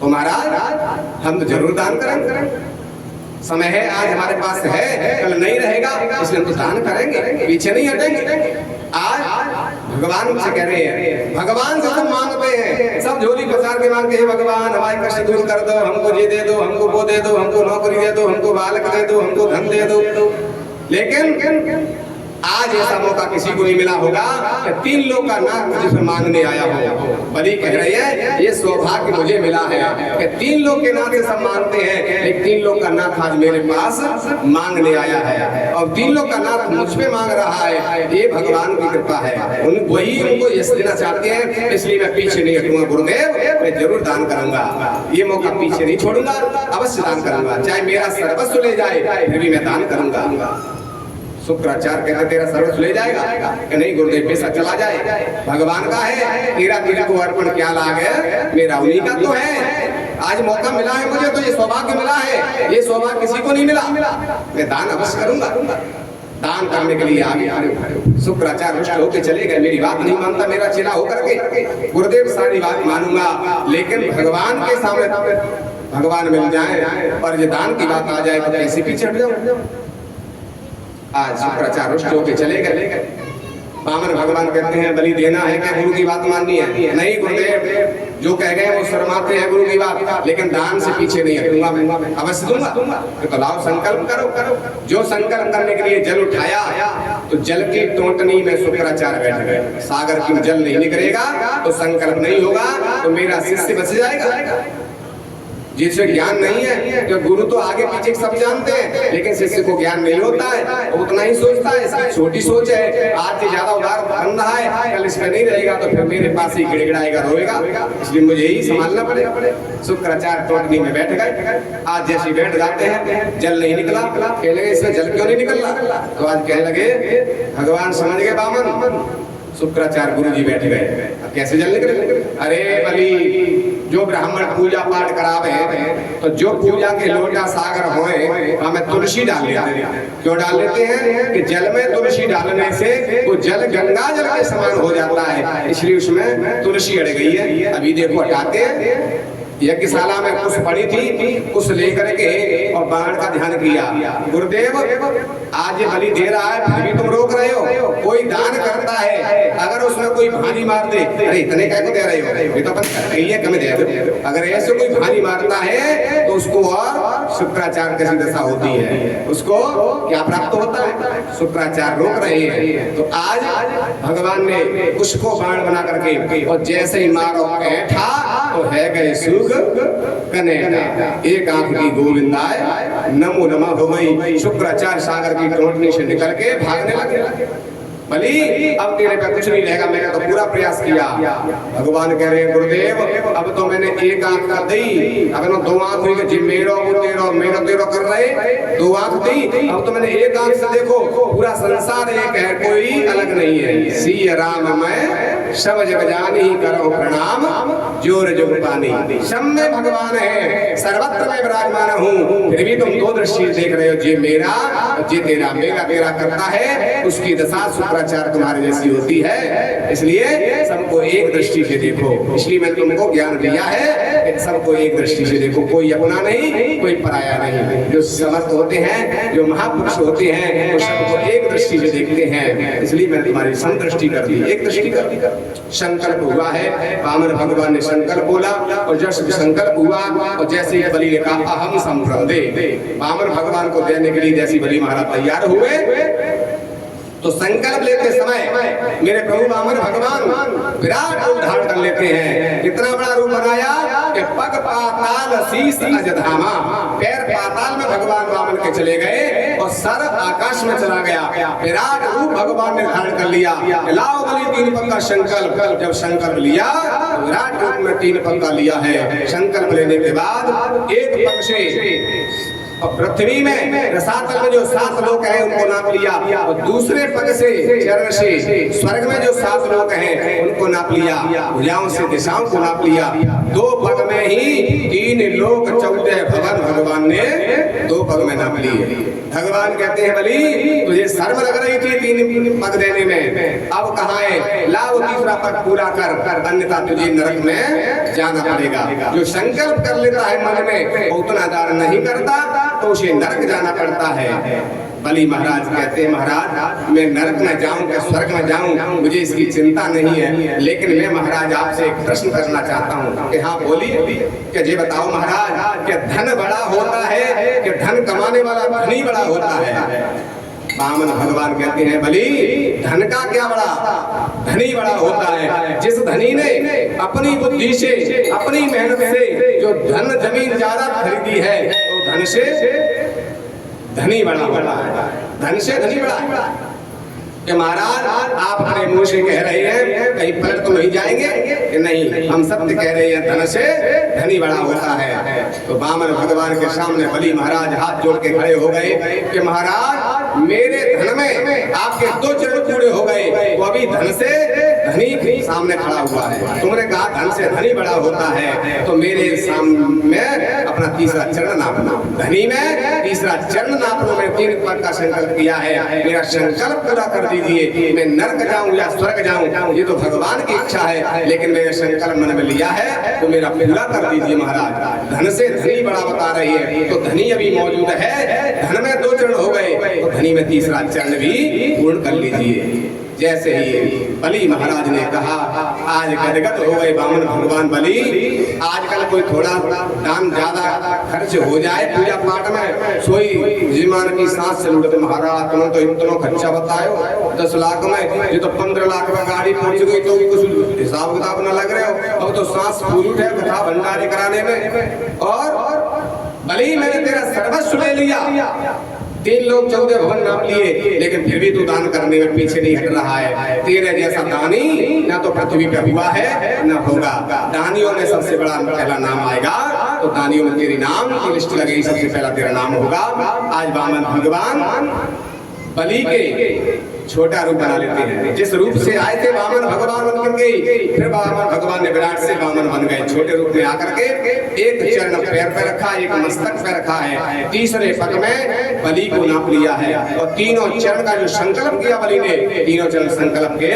तो महाराज हम तो जरूर दान करेंगे, समय है, आज हमारे पास है, कल नहीं रहेगा, इसलिए हम तो दान करेंगे, पीछे नहीं हटेंगे। आज भगवान से कह रहे हैं, भगवान से सब मांगते हैं, सब झोली पसार के मांगते हैं, भगवान हमारे कष्ट दूर कर दो, हमको ये दे दो, हमको वो दे दो, हमको नौकरी दे दो, हमको बालक दे दो, हमको धन दे दो। लेकिन आज ऐसा मौका किसी को नहीं मिला होगा कि 3 लोग का नाम मुझे मांगने आया हो। बलि कह रही है ये सौभाग्य मुझे मिला है कि 3 लोग के नाम से सब मांगते हैं, लेकिन 3 लोग का नाथ आज मेरे पास मांगने आया है, और 3 लोग का नाथ मुझ पे मांग रहा है, ये भगवान की कृपा है। वही उनको यश देना चाहते हैं, इसलिए मैं पीछे नहीं हटूंगा गुरुदेव, मैं जरूर दान करूंगा, ये मौका पीछे नहीं छोड़ूंगा, अवश्य दान करूंगा, चाहे मेरा सर्वस्व ले जाए फिर भी मैं दान करूंगा। शुक्राचार्य कहते तेरा सर्वस्व ले जाएगा कि नहीं गुरुदेव, पैसा चला जाए, भगवान का है, तेरा तेरे को अर्पण क्या लाग है मेरा, उन्हीं का तो है। आज मौका मिला है मुझे, तो ये सौभाग्य मिला है, ये सौभाग्य किसी को नहीं मिला, मैं दान अवश्य करूंगा। दान करने के लिए आगे शुक्राचार्य रुष्ट होकर चले गए, मेरी बात नहीं मानता, मेरा चेला होकर के गुरुदेव सारी बात मानूंगा, लेकिन भगवान के सामने भगवान मिल जाए और ये दान की बात आ जाए तो कैसे पीछे हट जाओ। आज शुक्राचार्य रुष्ट होकर चले गए, बामन भगवान कहते हैं बलि देना है क्या गुरु की बात माननी है? नहीं गुरुदेव, जो कह गए वो शर्माते हैं गुरु की बात, लेकिन दान से पीछे नहीं हटूंगा, मैं अवश्य दूंगा। तो लाओ संकल्प करो। जो संकल्प करने के लिए जल उठाया तो जल की टोंटनी में शुक्राचार्य बैठ गए। सागर की जल नहीं निकलेगा तो संकल्प नहीं होगा, तो मेरा शिष्य बच जाएगा। जिसे ज्ञान नहीं है तो गुरु तो आगे पीछे सब जानते हैं, लेकिन शिष्य को ज्ञान नहीं होता है, उतना ही सोचता है। इसकी छोटी सोच है, आज से ज्यादा उधार बन रहा है, कल इसमें नहीं रहेगा तो फिर मेरे पास ही गिड़गिड़ाएगा, रोएगा। इसलिए मुझे ही संभालना पड़ेगा। शुक्राचार्य टोटनी में बैठ गए। आज जैसे बैठ जाते हैं जल नहीं निकला, कहने लगे इसमें जल क्यों नहीं निकल रहा? तो आज कहने लगे भगवान समझ गए बामन। शुक्राचार्य गुरु जी बैठ गए, कैसे जल निकले? अरे बलि, जो ब्राह्मण पूजा पाठ करावे तो जो पूजा के लोटा सागर होए हमें तुलसी डाल लेते हैं। क्यों डाल लेते हैं? कि जल में तुलसी डालने से वो जल गंगा जल के समान हो जाता है, इसलिए उसमें तुलसी अड़ गई है। अभी देखो हटाते हैं। यज्ञशाला में कुछ पड़ी थी, कुछ लेकर के और बाण का ध्यान किया। गुरुदेव, आज ये बलि दे रहा है फिर भी तुम रोक रहे हो। कोई दान करता है, अगर उसमें कोई भारी मार दे, अरे इतने क्या को दे रहे हो, ये तो अपन कम दे दो। अगर ऐसे कोई भारी मारता है तो उसको और शुक्राचार्य कैसी दशा होती है, उसको क्या प्राप्त होता है? शुक्राचार्य रोक रहे हैं। तो आज भगवान ने उसको बाण बना करके और जैसे ही मारो बैठा तो है गए सुख कनेगा। एक आंख की गोविंदाय नमो नमः हो गई। शुक्राचार्य सागर की टोटनी से निकल के भागने लगे। बलि, अब तेरे पे कुछ नहीं रहेगा, मैंने तो पूरा प्रयास किया। भगवान कह रहे हैं गुरुदेव, अब तो मैंने एक आंख कर दी, अब ना दो आंख हुई कि मेरो तेरो कर रहे, दो आंख दी, अब तो मैंने एक आंख से देखो पूरा संसार एक है, कोई अलग नहीं है। सी राम मैं सब जग जानी करो प्रणाम, जोर जोग पानी। सब में भगवान है, सर्वत्र मैं विराजमान हूँ, फिर भी तुम दो दृष्टि देख रहे हो, जे मेरा जे तेरा, मेरा तेरा करता है, उसकी दशा शुक्राचार्य तुम्हारे जैसी होती है। इसलिए सबको एक दृष्टि से देखो। इसलिए मैंने तुमको ज्ञान दिया है, सबको एक दृष्टि से देखो, कोई अपना नहीं, कोई पराया नहीं। जो समर्थ होते हैं, जो महापुरुष होते हैं, वो सबको एक दृष्टि से देखते हैं। इसलिए मैंने तुम्हारी संदृष्टि कर दी, एक दृष्टि कर दी। संकल्प हुआ है, वामन भगवान ने संकल्प बोला और जैसे संकल्प हुआ और जैसे ही बलि ने कहा अहम संप्रदे, वामन भगवान को देने के लिए जैसी बलि महाराज तैयार हुए तो संकल्प लेते समय मेरे प्रभु वामन भगवान विराट रूप धारण कर लेते हैं। कितना बड़ा रूप बनाया कि पग पाताल शीश अजधामा, पैर पाताल में भगवान वामन के चले गए और सर आकाश में चला गया। विराट रूप भगवान ने धारण कर लिया। लाओ बलि तीन पग का संकल्प। जब संकल्प लिया तो विराट रूप में तीन पग का लिया है। संकल्प लेने के बाद एक पग से और पृथ्वी में रसातल में जो 7 लोक हैं उनको नाप लिया और दूसरे पग से चरण से स्वर्ग में जो 7 लोक हैं उनको नाप लिया, भुजाओं से दिशाओं को नाप लिया। 2 पग में ही 3 लोक 14 भवन भगवान ने 2 पग में नाप लिए। भगवान कहते हैं बलि तुझे शर्म लग रही थी 3 पग देने में, अब कहाँ है, लाओ तीसरा पग पूरा कर, अन्यथा तुझे नरक में जाना पड़ेगा। जो संकल्प कर लेता है मन में उतना दान नहीं करता तो उसे नरक जाना पड़ता है। बलि महाराज कहते हैं महाराज मैं नरक में जाऊं क्या स्वर्ग में जाऊं, मुझे इसकी चिंता नहीं है, लेकिन मैं महाराज आपसे एक प्रश्न करना चाहता हूं। कि हाँ बोलिए। कि ये बताओ महाराज कि धन बड़ा होता है कि धन कमाने वाला धनी बड़ा होता है? वामन भगवान कहते हैं बलि धन का क्या बड़ा, धनी बड़ा होता है। जिस धनी ने अपनी बुद्धि से अपनी मेहनत से जो धन जमीन ज्यादा खरीदी है तो धन से धनी बड़ा होता है, धन से धनी बड़ा है। कि महाराज आप अपने मुंह से कह रहे हैं कहीं पलट तो नहीं जाएंगे कि नहीं, हम सत्य कह रहे हैं धन से धनी बड़ा होता है। तो वामन भगवान के सामने बलि महाराज हाथ जोड़ के खड़े हो गए कि महाराज मेरे धन में आपके 2 चरण पूरे हो गए, वो अभी धन से धनी सामने खड़ा हुआ है। तुमने कहा धन से धनी बड़ा होता है तो मेरे सामने अपना तीसरा चरण नापना, धनी में तीसरा चरण नाप लो। मैं 3 पग का संकल्प किया है, मेरा संकल्प पूरा कर दीजिए। मैं नरक जाऊं या स्वर्ग जाऊं ये तो भगवान की इच्छा है, लेकिन मैंने संकल्प मन में लिया है तो मेरा पूरा कर दीजिए महाराज। धन से धनी बड़ा बता रही है तो धनी अभी मौजूद है, धन में 2 चरण हो गए तो धनी में तीसरा चरण भी पूर्ण कर लीजिए। जैसे ही बलि महाराज ने कहा, आज गदगद हो गए वामन भगवान बलि। आजकल कोई थोड़ा दान ज्यादा खर्च हो जाए पूजा पाठ में, सोई जिमान की सांस से लुटत महाराज तुम तो इतना खर्चा बतायो 10 लाख में, ये तो 15 लाख में गाड़ी पहुंच गई तो कुछ हिसाब किताब न लग रहे हो। अब तो सांस फूल उठे कथा भंडारे कराने में। और बलि मैंने तेरा सर्वस्व ले लिया, 3 लोग 14 भवन नाम लिए, लेकिन फिर भी तू दान करने में पीछे नहीं हट रहा है। तेरे जैसा दानी ना तो पृथ्वी पे हुआ है ना होगा। दानियों में सबसे बड़ा पहला नाम आएगा तो दानियों में तेरी नाम की लिस्ट लगेगी, सबसे पहला तेरा नाम होगा। आज वामन भगवान बलि के छोटा रूप बना लेते हैं। जिस रूप से आए थे वामन भगवान बन गए, फिर वामन भगवान ने विराट से वामन बन गए। छोटे रूप में आकर के एक चरण पैर पे रखा, एक मस्तक पे रखा है, तीसरे पग में बलि को नाप लिया है और तीनों चरण का जो संकल्प किया बलि ने, तीनों चरण संकल्प के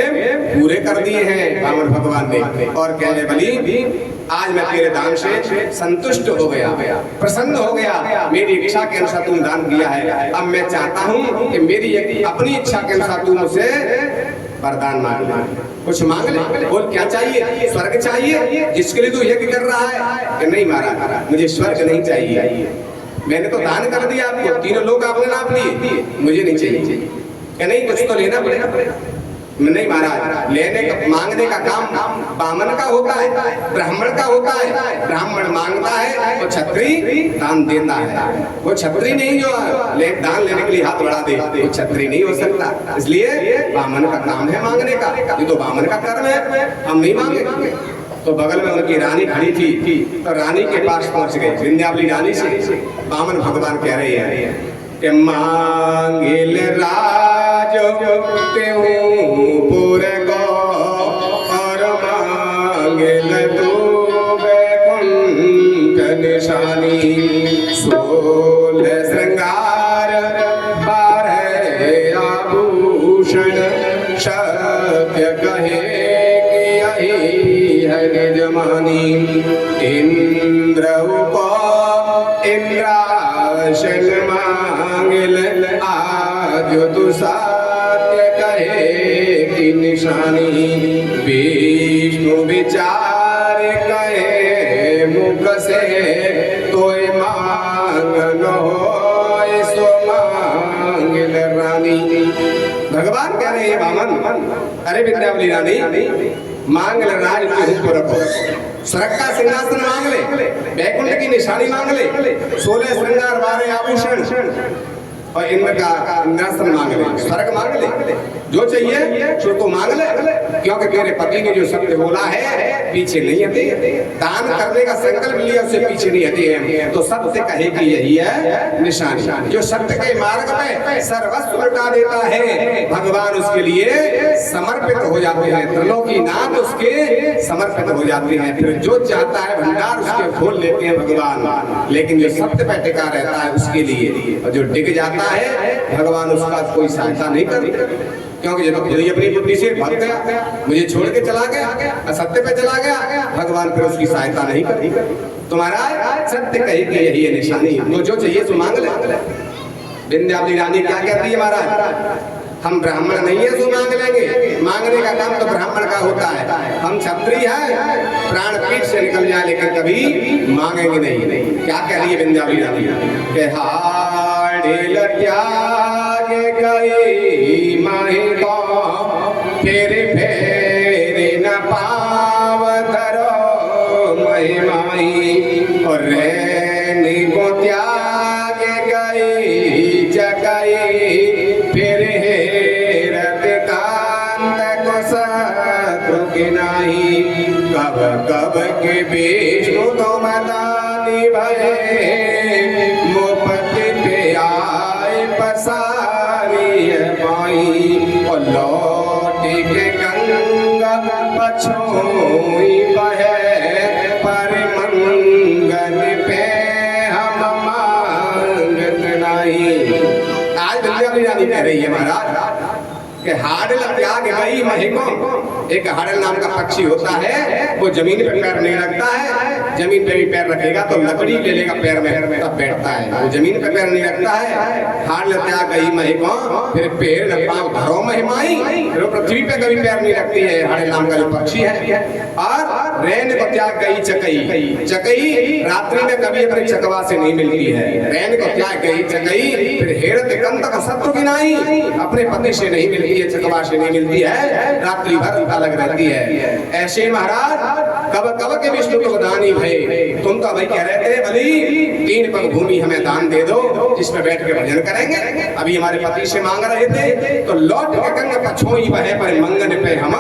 पूरे कर दिए हैं वामन भगवान ने। और कह रहे बलि आज मैं तेरे दान से संतुष्ट हो गया, प्रसन्न हो गया, मेरी इच्छा के अनुसार तुम दान किया है। अब मैं चाहता हूँ कि मेरी अपनी इच्छा के अनुसार तू मुझसे वरदान मांग, कुछ मांग ले। बोल क्या चाहिए? स्वर्ग चाहिए जिसके लिए तू यज्ञ कर रहा है? कि नहीं महाराज मुझे स्वर्ग नहीं चाहिए, मैंने तो दान कर दिया आपको, 3 लोग आपने नाप लिए, मुझे नहीं चाहिए। कि नहीं कुछ तो लेना पड़ेगा। नहीं महाराज, लेने का मांगने का काम बामन का होता है, ब्राह्मण का होता है। ब्राह्मण मांगता है और क्षत्रिय दान देता है। वो क्षत्रिय नहीं जो दान लेने के लिए हाथ बढ़ा दे, वो क्षत्रिय नहीं हो सकता। इसलिए बामन का काम है मांगने का, ये तो बामन का कर्म है, हम नहीं मांगे। तो बगल में उनकी रानी खड़ी थी, तो रानी के पास पहुंच गए विंध्यावली रानी से। बामन भगवान कह रहे हैं कि मांगिल राज पुर को और मांगिल तू बैकुंठ निशानी। 16 श्रृंगार 12 आभूषण सत्य कहे कि यही है निजमानी। इंद्र को इंद्रासन मांगिल आज तू सत्य कहे की निशानी। विष्णु विचार कहे मुख से तोय मांग न होय सो मांगिल रानी। भगवान कह रहे हैं वामन, अरे विंध्यावली रानी मांगल राज को रखो, स्वर्ग का सिंहासन मांग ले, बैकुंठ की निशानी मांग ले, 16 श्रृंगार 12 आभूषण और इंद्र का इंद्रासन मांग ले, स्वर्ग मांग ले, जो चाहिए सो तो मांग ले। क्योंकि तेरे पति ने जो सत्य बोला है पीछे नहीं हटे, दान करने का संकल्प लिया उससे पीछे नहीं हटे हैं। तो सत्य कहे कि यही है निशानी। जो सत्य के मार्ग में सर्वस्व लुटा देता है भगवान उसके लिए समर्पित हो जाते हैं, त्रिलोकी नाथ उसके समर्पित हो जाते हैं। फिर जो चाहता है भंडार उसके खोल लेते हैं भगवान। लेकिन जो सत्य पे टिका रहता है उसके लिए, और जो डिग जाता है भगवान उसका कोई सहायता नहीं करते। क्योंकि यदि अपनी बुद्धि से भाग गया, मुझे छोड़ के चला गया, असत्य पे चला गया, भगवान फिर उसकी सहायता नहीं करती। तुम्हारा सत्य कहे कि यही है निशानी, तो जो चाहिए तो मांग ले। विंध्यावली रानी क्या कहती है महाराज, हम ब्राह्मण नहीं है तो मांग लेंगे, मांगने का काम तो ब्राह्मण का होता है। हम क्षत्रिय हैं, प्राण पीठ से निकल जाए लेकिन कभी मांगेंगे नहीं। क्या कह रही है विंध्यावली रानी के हाड़िल त्याग गई माही को फिर फेर न पाव धरो महिमाई। और रहनी को त्याग गई जगई फिर हेरत कांत को शत्रु के नाही। कब कब के विष्णु तो मदानी भये मुपति पे आए पसारी पाई। और लौट के गंगा पछोई बहे पर मंगल पे हम मांगत नहीं। आज विंध्यावली रानी कह रही है महाराज कि हाडल त्याग गई महको। एक हाडल नाम का पक्षी होता है, वो जमीन पे पैर नहीं रखता है, जमीन पे भी पैर रखेगा तो लकड़ी ले लेगा पैर में तब बैठता है, वो जमीन पे पैर नहीं रखता है। हाडल त्याग गई महको, फिर पेड़ न पाँव धरो महिमाई, फिर वो पृथ्वी पे कभी पैर नहीं रखती है, हाडल नाम का जो पक्षी है। और रैन को त्याग गई चकई, चकई रात्रि में कभी अपने चकवा से नहीं मिलती है। रैन को त्याग गई चकई, फिर हेरत कंत का शत्रु गिनाई, अपने पति से नहीं मिलती है, चकवा से नहीं मिलती है, रात्रि भर अलग रहती है। ऐसे महाराज कब कब के विष्णु को दानी भय, तुम तो भाई कह रहे थे बलि 3 पग भूमि हमें दान दे दो जिसमें बैठ के भजन करेंगे। अभी हमारे पति से मांग रहे थे तो लौट के गंग पछोई बहे पर मंगन पे हम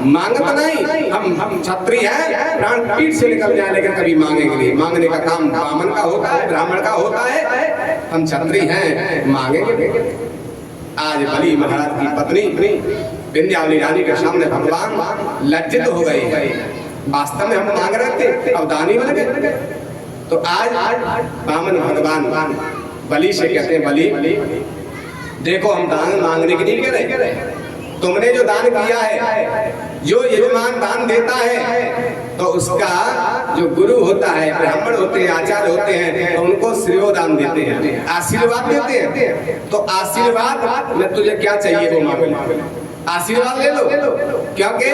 मांगत नहीं, हम छत्री हैं, प्राण पीठ से निकल जाए लेकिन कभी मांगेंगे नहीं। मांगने का काम ब्राह्मण का होता है, ब्राह्मण का होता है, हम छत्री हैं, मांगेंगे। आज बलि महाराज की पत्नी विंध्यावली रानी के सामने भगवान लज्जित हो गई है। वास्तव में हम मांग रहे थे, अब दानी बन गए। तो आज बामन भगवान बलि से कहते हैं, बलि देखो हम दान मांगने के लिए कह रहे, तुमने जो दान किया है, जो यजमान दान देता है तो उसका जो गुरु होता है, ब्राह्मण होते हैं, आचार्य होते हैं, तो उनको श्रेयोदान देते हैं, आशीर्वाद देते हैं। तो आशीर्वाद में तुझे क्या चाहिए वो मांगो, आशीर्वाद ले लो, क्योंकि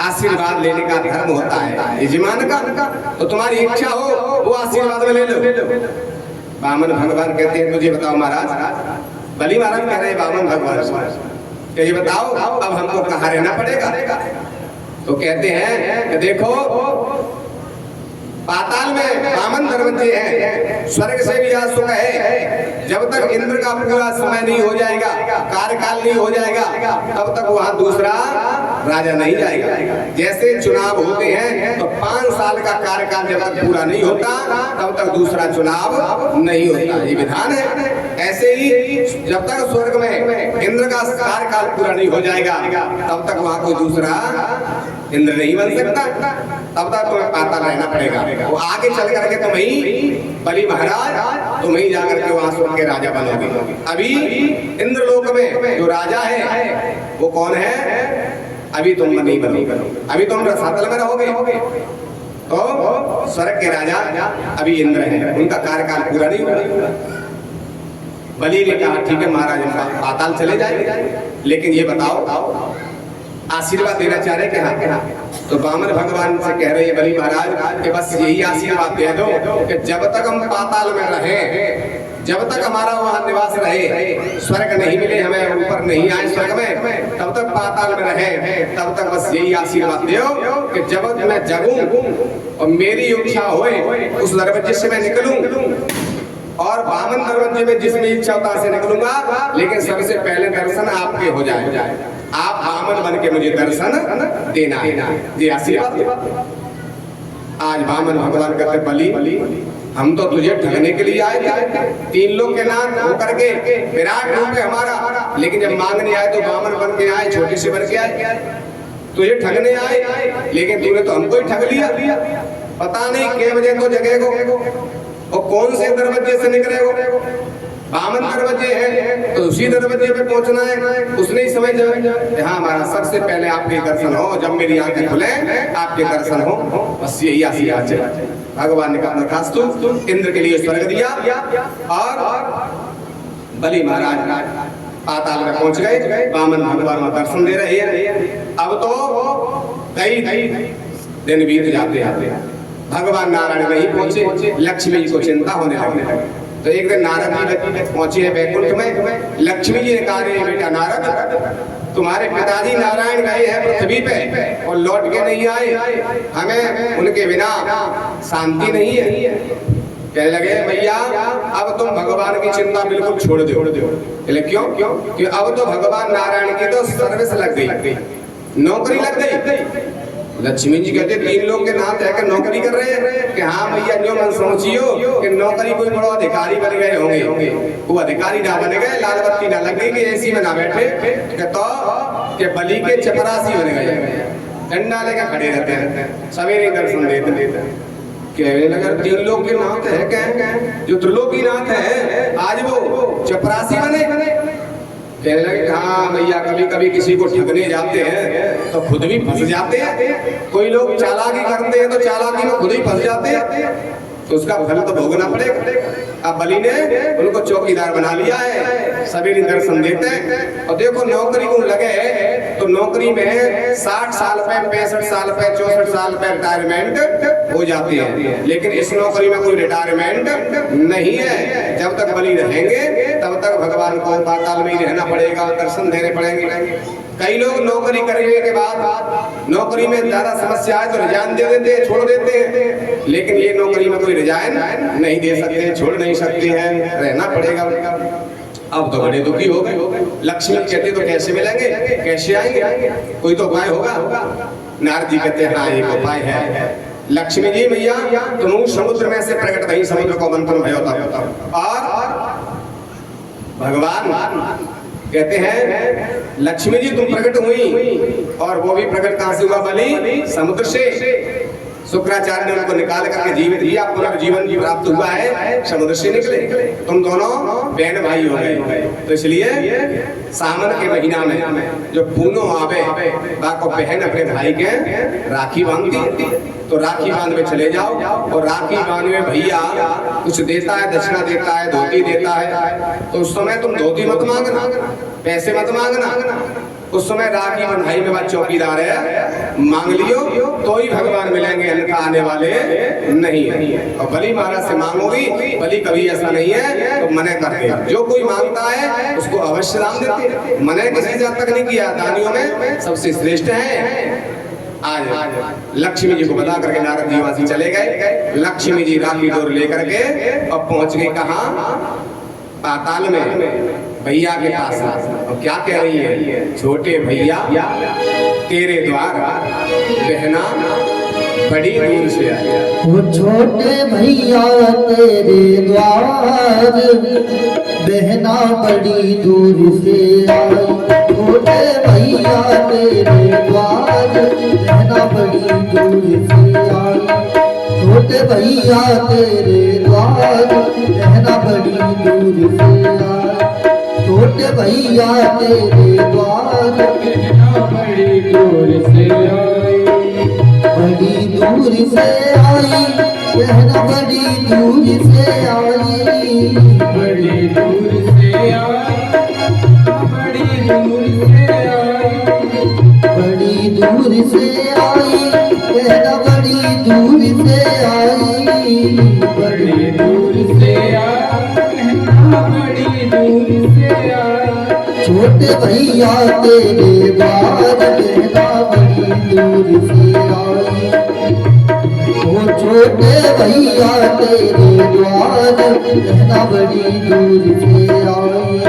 आशीर्वाद लेने का धर्म होता है यजमान का। तो तुम्हारी इच्छा हो वो आशीर्वाद में ले लो। बामन भगवान कहते हैं, मुझे बताओ महाराज, बलि महाराज कह रहे हैं बामन भगवान कि ये बताओ अब हमको कहाँ रहना पड़ेगा। तो कहते हैं कि देखो पाताल में बामन धर्मज्ञ है, स्वर्ग से भी यह सुख है, जब तक इंद्र का पूरा समय नहीं हो जाएगा, कार्यकाल नहीं हो जाएगा, तब तक वहां दूसरा राजा नहीं जाएगा। जैसे चुनाव होते हैं तो 5 साल का कार्यकाल जब तक पूरा नहीं होता तब तक दूसरा चुनाव नहीं होता, ये विधान है। ऐसे ही जब तक स्वर्ग में इंद्र का कार्यकाल पूरा नहीं हो जाएगा तब तक वहां कोई दूसरा इंद्र नहीं बन सकता, तब तक तुम्हें पाताल रहना पड़ेगा। वो आगे चल करके तुम ही बलि महाराज, तुम ही जाकर के वहां स्वर्ग के राजा बनोगे। अभी इंद्रलोक में जो राजा है वो कौन है? अभी तुम नहीं बनोगे, अभी तुम रसातल में रहोगे। तो स्वर्ग के राजा अभी इंद्र हैं, उनका कार्यकाल पूरा नहीं हुआ। बलि ने कहा ठीक है महाराज, पाताल चले जाएंगे, लेकिन ये बताओ आशीर्वाद देना चाह रहे कि हाँ। तो बामन भगवान से कह रहे हैं बलि महाराज कि बस यही आशीर्वाद दे दो कि जब तक हम पाताल में रहें, जब तक हमारा वहां निवास रहे, स्वर्ग नहीं मिले, हमें ऊपर नहीं आए स्वर्ग में, तब तक पाताल में रहे, तब तक बस यही आशीर्वाद दो कि जब मैं जगूं और मेरी इच्छा होए उस दरवाजे से मैं निकलूं, और बामन दरवाजे में जिसमें इच्छा होता से निकलूंगा, लेकिन सबसे पहले दर्शन आपके हो जाए, आप बामन बन के मुझे दर्शन देना है, ये आशीर्वाद। आज बामन भगवान कहते बलि हम तो तुझे ठगने के लिए आए थे, 3 लोग के नाम होकर के विराट रूप है हमारा, लेकिन जब मांगने आए तो बामन बन के आए, छोटे से बन के आए, तुझे ठगने आए, लेकिन तूने तो हमको ही ठग लिया। पता नहीं के बजे तो जगेगो और कौन से दरवाजे से निकलेगो, बामन दरवाजे है तो उसी दरवाजे पे पहुंचना है, उसने ही समझ जाए हाँ हमारा सबसे पहले आपके दर्शन हो, जब मेरी आंखें खुले आपके दर्शन हो, बस यही आशीर्वाद है। भगवान ने कहा दरखास्त इंद्र के लिए स्वर्ग दिया, और बलि महाराज पाताल में पहुंच गए, बामन भगवान का दर्शन दे रहे हैं। अब तो कई दिन बीत जाते, भगवान नारायण नहीं पहुंचे, लक्ष्मी जी को चिंता होने लगी। तो एक दिन नारद जी पहुंचे हैं बैकुंठ में, लक्ष्मी जी ने कहा बेटा नारद, तुम्हारे पिताजी नारायण गए हैं पृथ्वी पे और लौट के नहीं आए, हमें उनके बिना शांति नहीं है। कहने लगे भैया अब तुम भगवान की चिंता बिल्कुल छोड़ दो। क्यों? कि अब तो भगवान नारायण की तो सर्विस लग गई, नौकरी लग गई। लक्ष्मी जी कहते 3 लोग के नाम है कि नौकरी कर रहे हैं कि हाँ भैया जो मन सोचियो कि नौकरी कोई बड़ा अधिकारी बन गए होंगे, वो अधिकारी ना बन गए, लाल बत्ती ना लग गई कि एसी में ना बैठे, तो कि बलि के चपरासी बन गए, डंडा लेकर खड़े रहते हैं, सवेरे दर्शन देते। कहने लगा 3 लोग के नाथ है जो त्रिलोकीनाथ है, आज वो चपरासी बने। कहने लगे हाँ भैया, कभी कभी किसी को ठगने जाते हैं तो खुद भी फंस जाते हैं। कोई लोग चालाकी करते हैं तो चालाकी में खुद ही फंस जाते हैं, तो उसका फल तो भोगना पड़ेगा। अब बलि ने उनको चौकीदार बना लिया है, सभी दर्शन देते हैं। और देखो नौकरी को लगे तो नौकरी में 60 साल पे, 65 साल पे, 64 साल पे रिटायरमेंट हो जाती है, लेकिन इस नौकरी में कोई रिटायरमेंट नहीं है। जब तक बलि रहेंगे तब तक भगवान को पाताल में ही रहना पड़ेगा, दर्शन देने पड़ेंगे। कई लोग नौकरी करने के बाद नौकरी में ज्यादा समस्या है तो रिजाइन दे देते हैं, छोड़ देते हैं, लेकिन ये नौकरी में कोई रिजाइन नहीं दे सकते, छोड़ नहीं सकते हैं, रहना पड़ेगा। अब तो बड़े दुखी हो गए। लक्ष्मी कहते तो कैसे मिलेंगे, कैसे आएंगे, कोई तो उपाय होगा। नारद जी कहते हैं हाँ एक उपाय है। लक्ष्मी जी भैया तुम समुद्र में से प्रकट भई, समुद्र को मंथन भयो तब। और भगवान कहते हैं लक्ष्मी जी तुम प्रकट हुई, और वो भी प्रकट कहां से हुआ, बलि समुद्र से। शुक्राचार्य ने उनको निकाल करके जीवित किया, पुनर्जीवन प्राप्त हुआ है, समुद्र से निकले। तुम दोनों बहन भाई हो गए। तो इसलिए सावन के महीना में जो पूनो आवे बाको बहन अपने भाई के राखी बांधती, तो राखी बांध में चले जाओ, और राखी बांध में भैया कुछ देता है, दक्षिणा देता है, धोती देता है, तो उस समय तुम धोती मत मांगना, पैसे मत मांगना। उस समय राखी बंधाई में बात चौकीदार है, मांग लियो तो ही भगवान मिलेंगे, अन्यथा आने वाले नहीं है। और बलि महाराज से मांगोगी, बलि कभी ऐसा नहीं है तो मने करते हैं। जो कोई मांगता है उसको अवश्य दान देते हैं, मने किसी से तक नहीं किया। दानियों में सबसे श्रेष्ठ है। आज लक्ष्मी जी को बता करके नारद जी वहां से चले गए। लक्ष्मी जी राखी डोर लेकर के अब पहुंच गई कहाँ, पाताल में, भैया के पास। और क्या कह रही है, छोटे भैया तेरे द्वार बहना बड़ी दूर से आई। वो छोटे भैया तेरे द्वार बहना बड़ी दूर से आई। छोटे भैया तेरे द्वार बहना बड़ी दूर से आई। छोटे भैया तेरे द्वार बहना बड़ी दूर से आई। छोटे भैया तेरे द्वार बड़ी दूर से आई, बड़ी दूर से आई, बहना बड़ी दूर से आई। बड़ी दूर से आई, बड़ी दूर से आई, बड़ी दूर से आई, बहना बड़ी दूर से आई। बड़ी दूर से आई, बड़ी दूर से आई। छोटे भैया तेरे द्वार बहना बड़ी दूर से आई। वो छोटे भैया तेरे द्वार बहना बड़ी दूर से आई।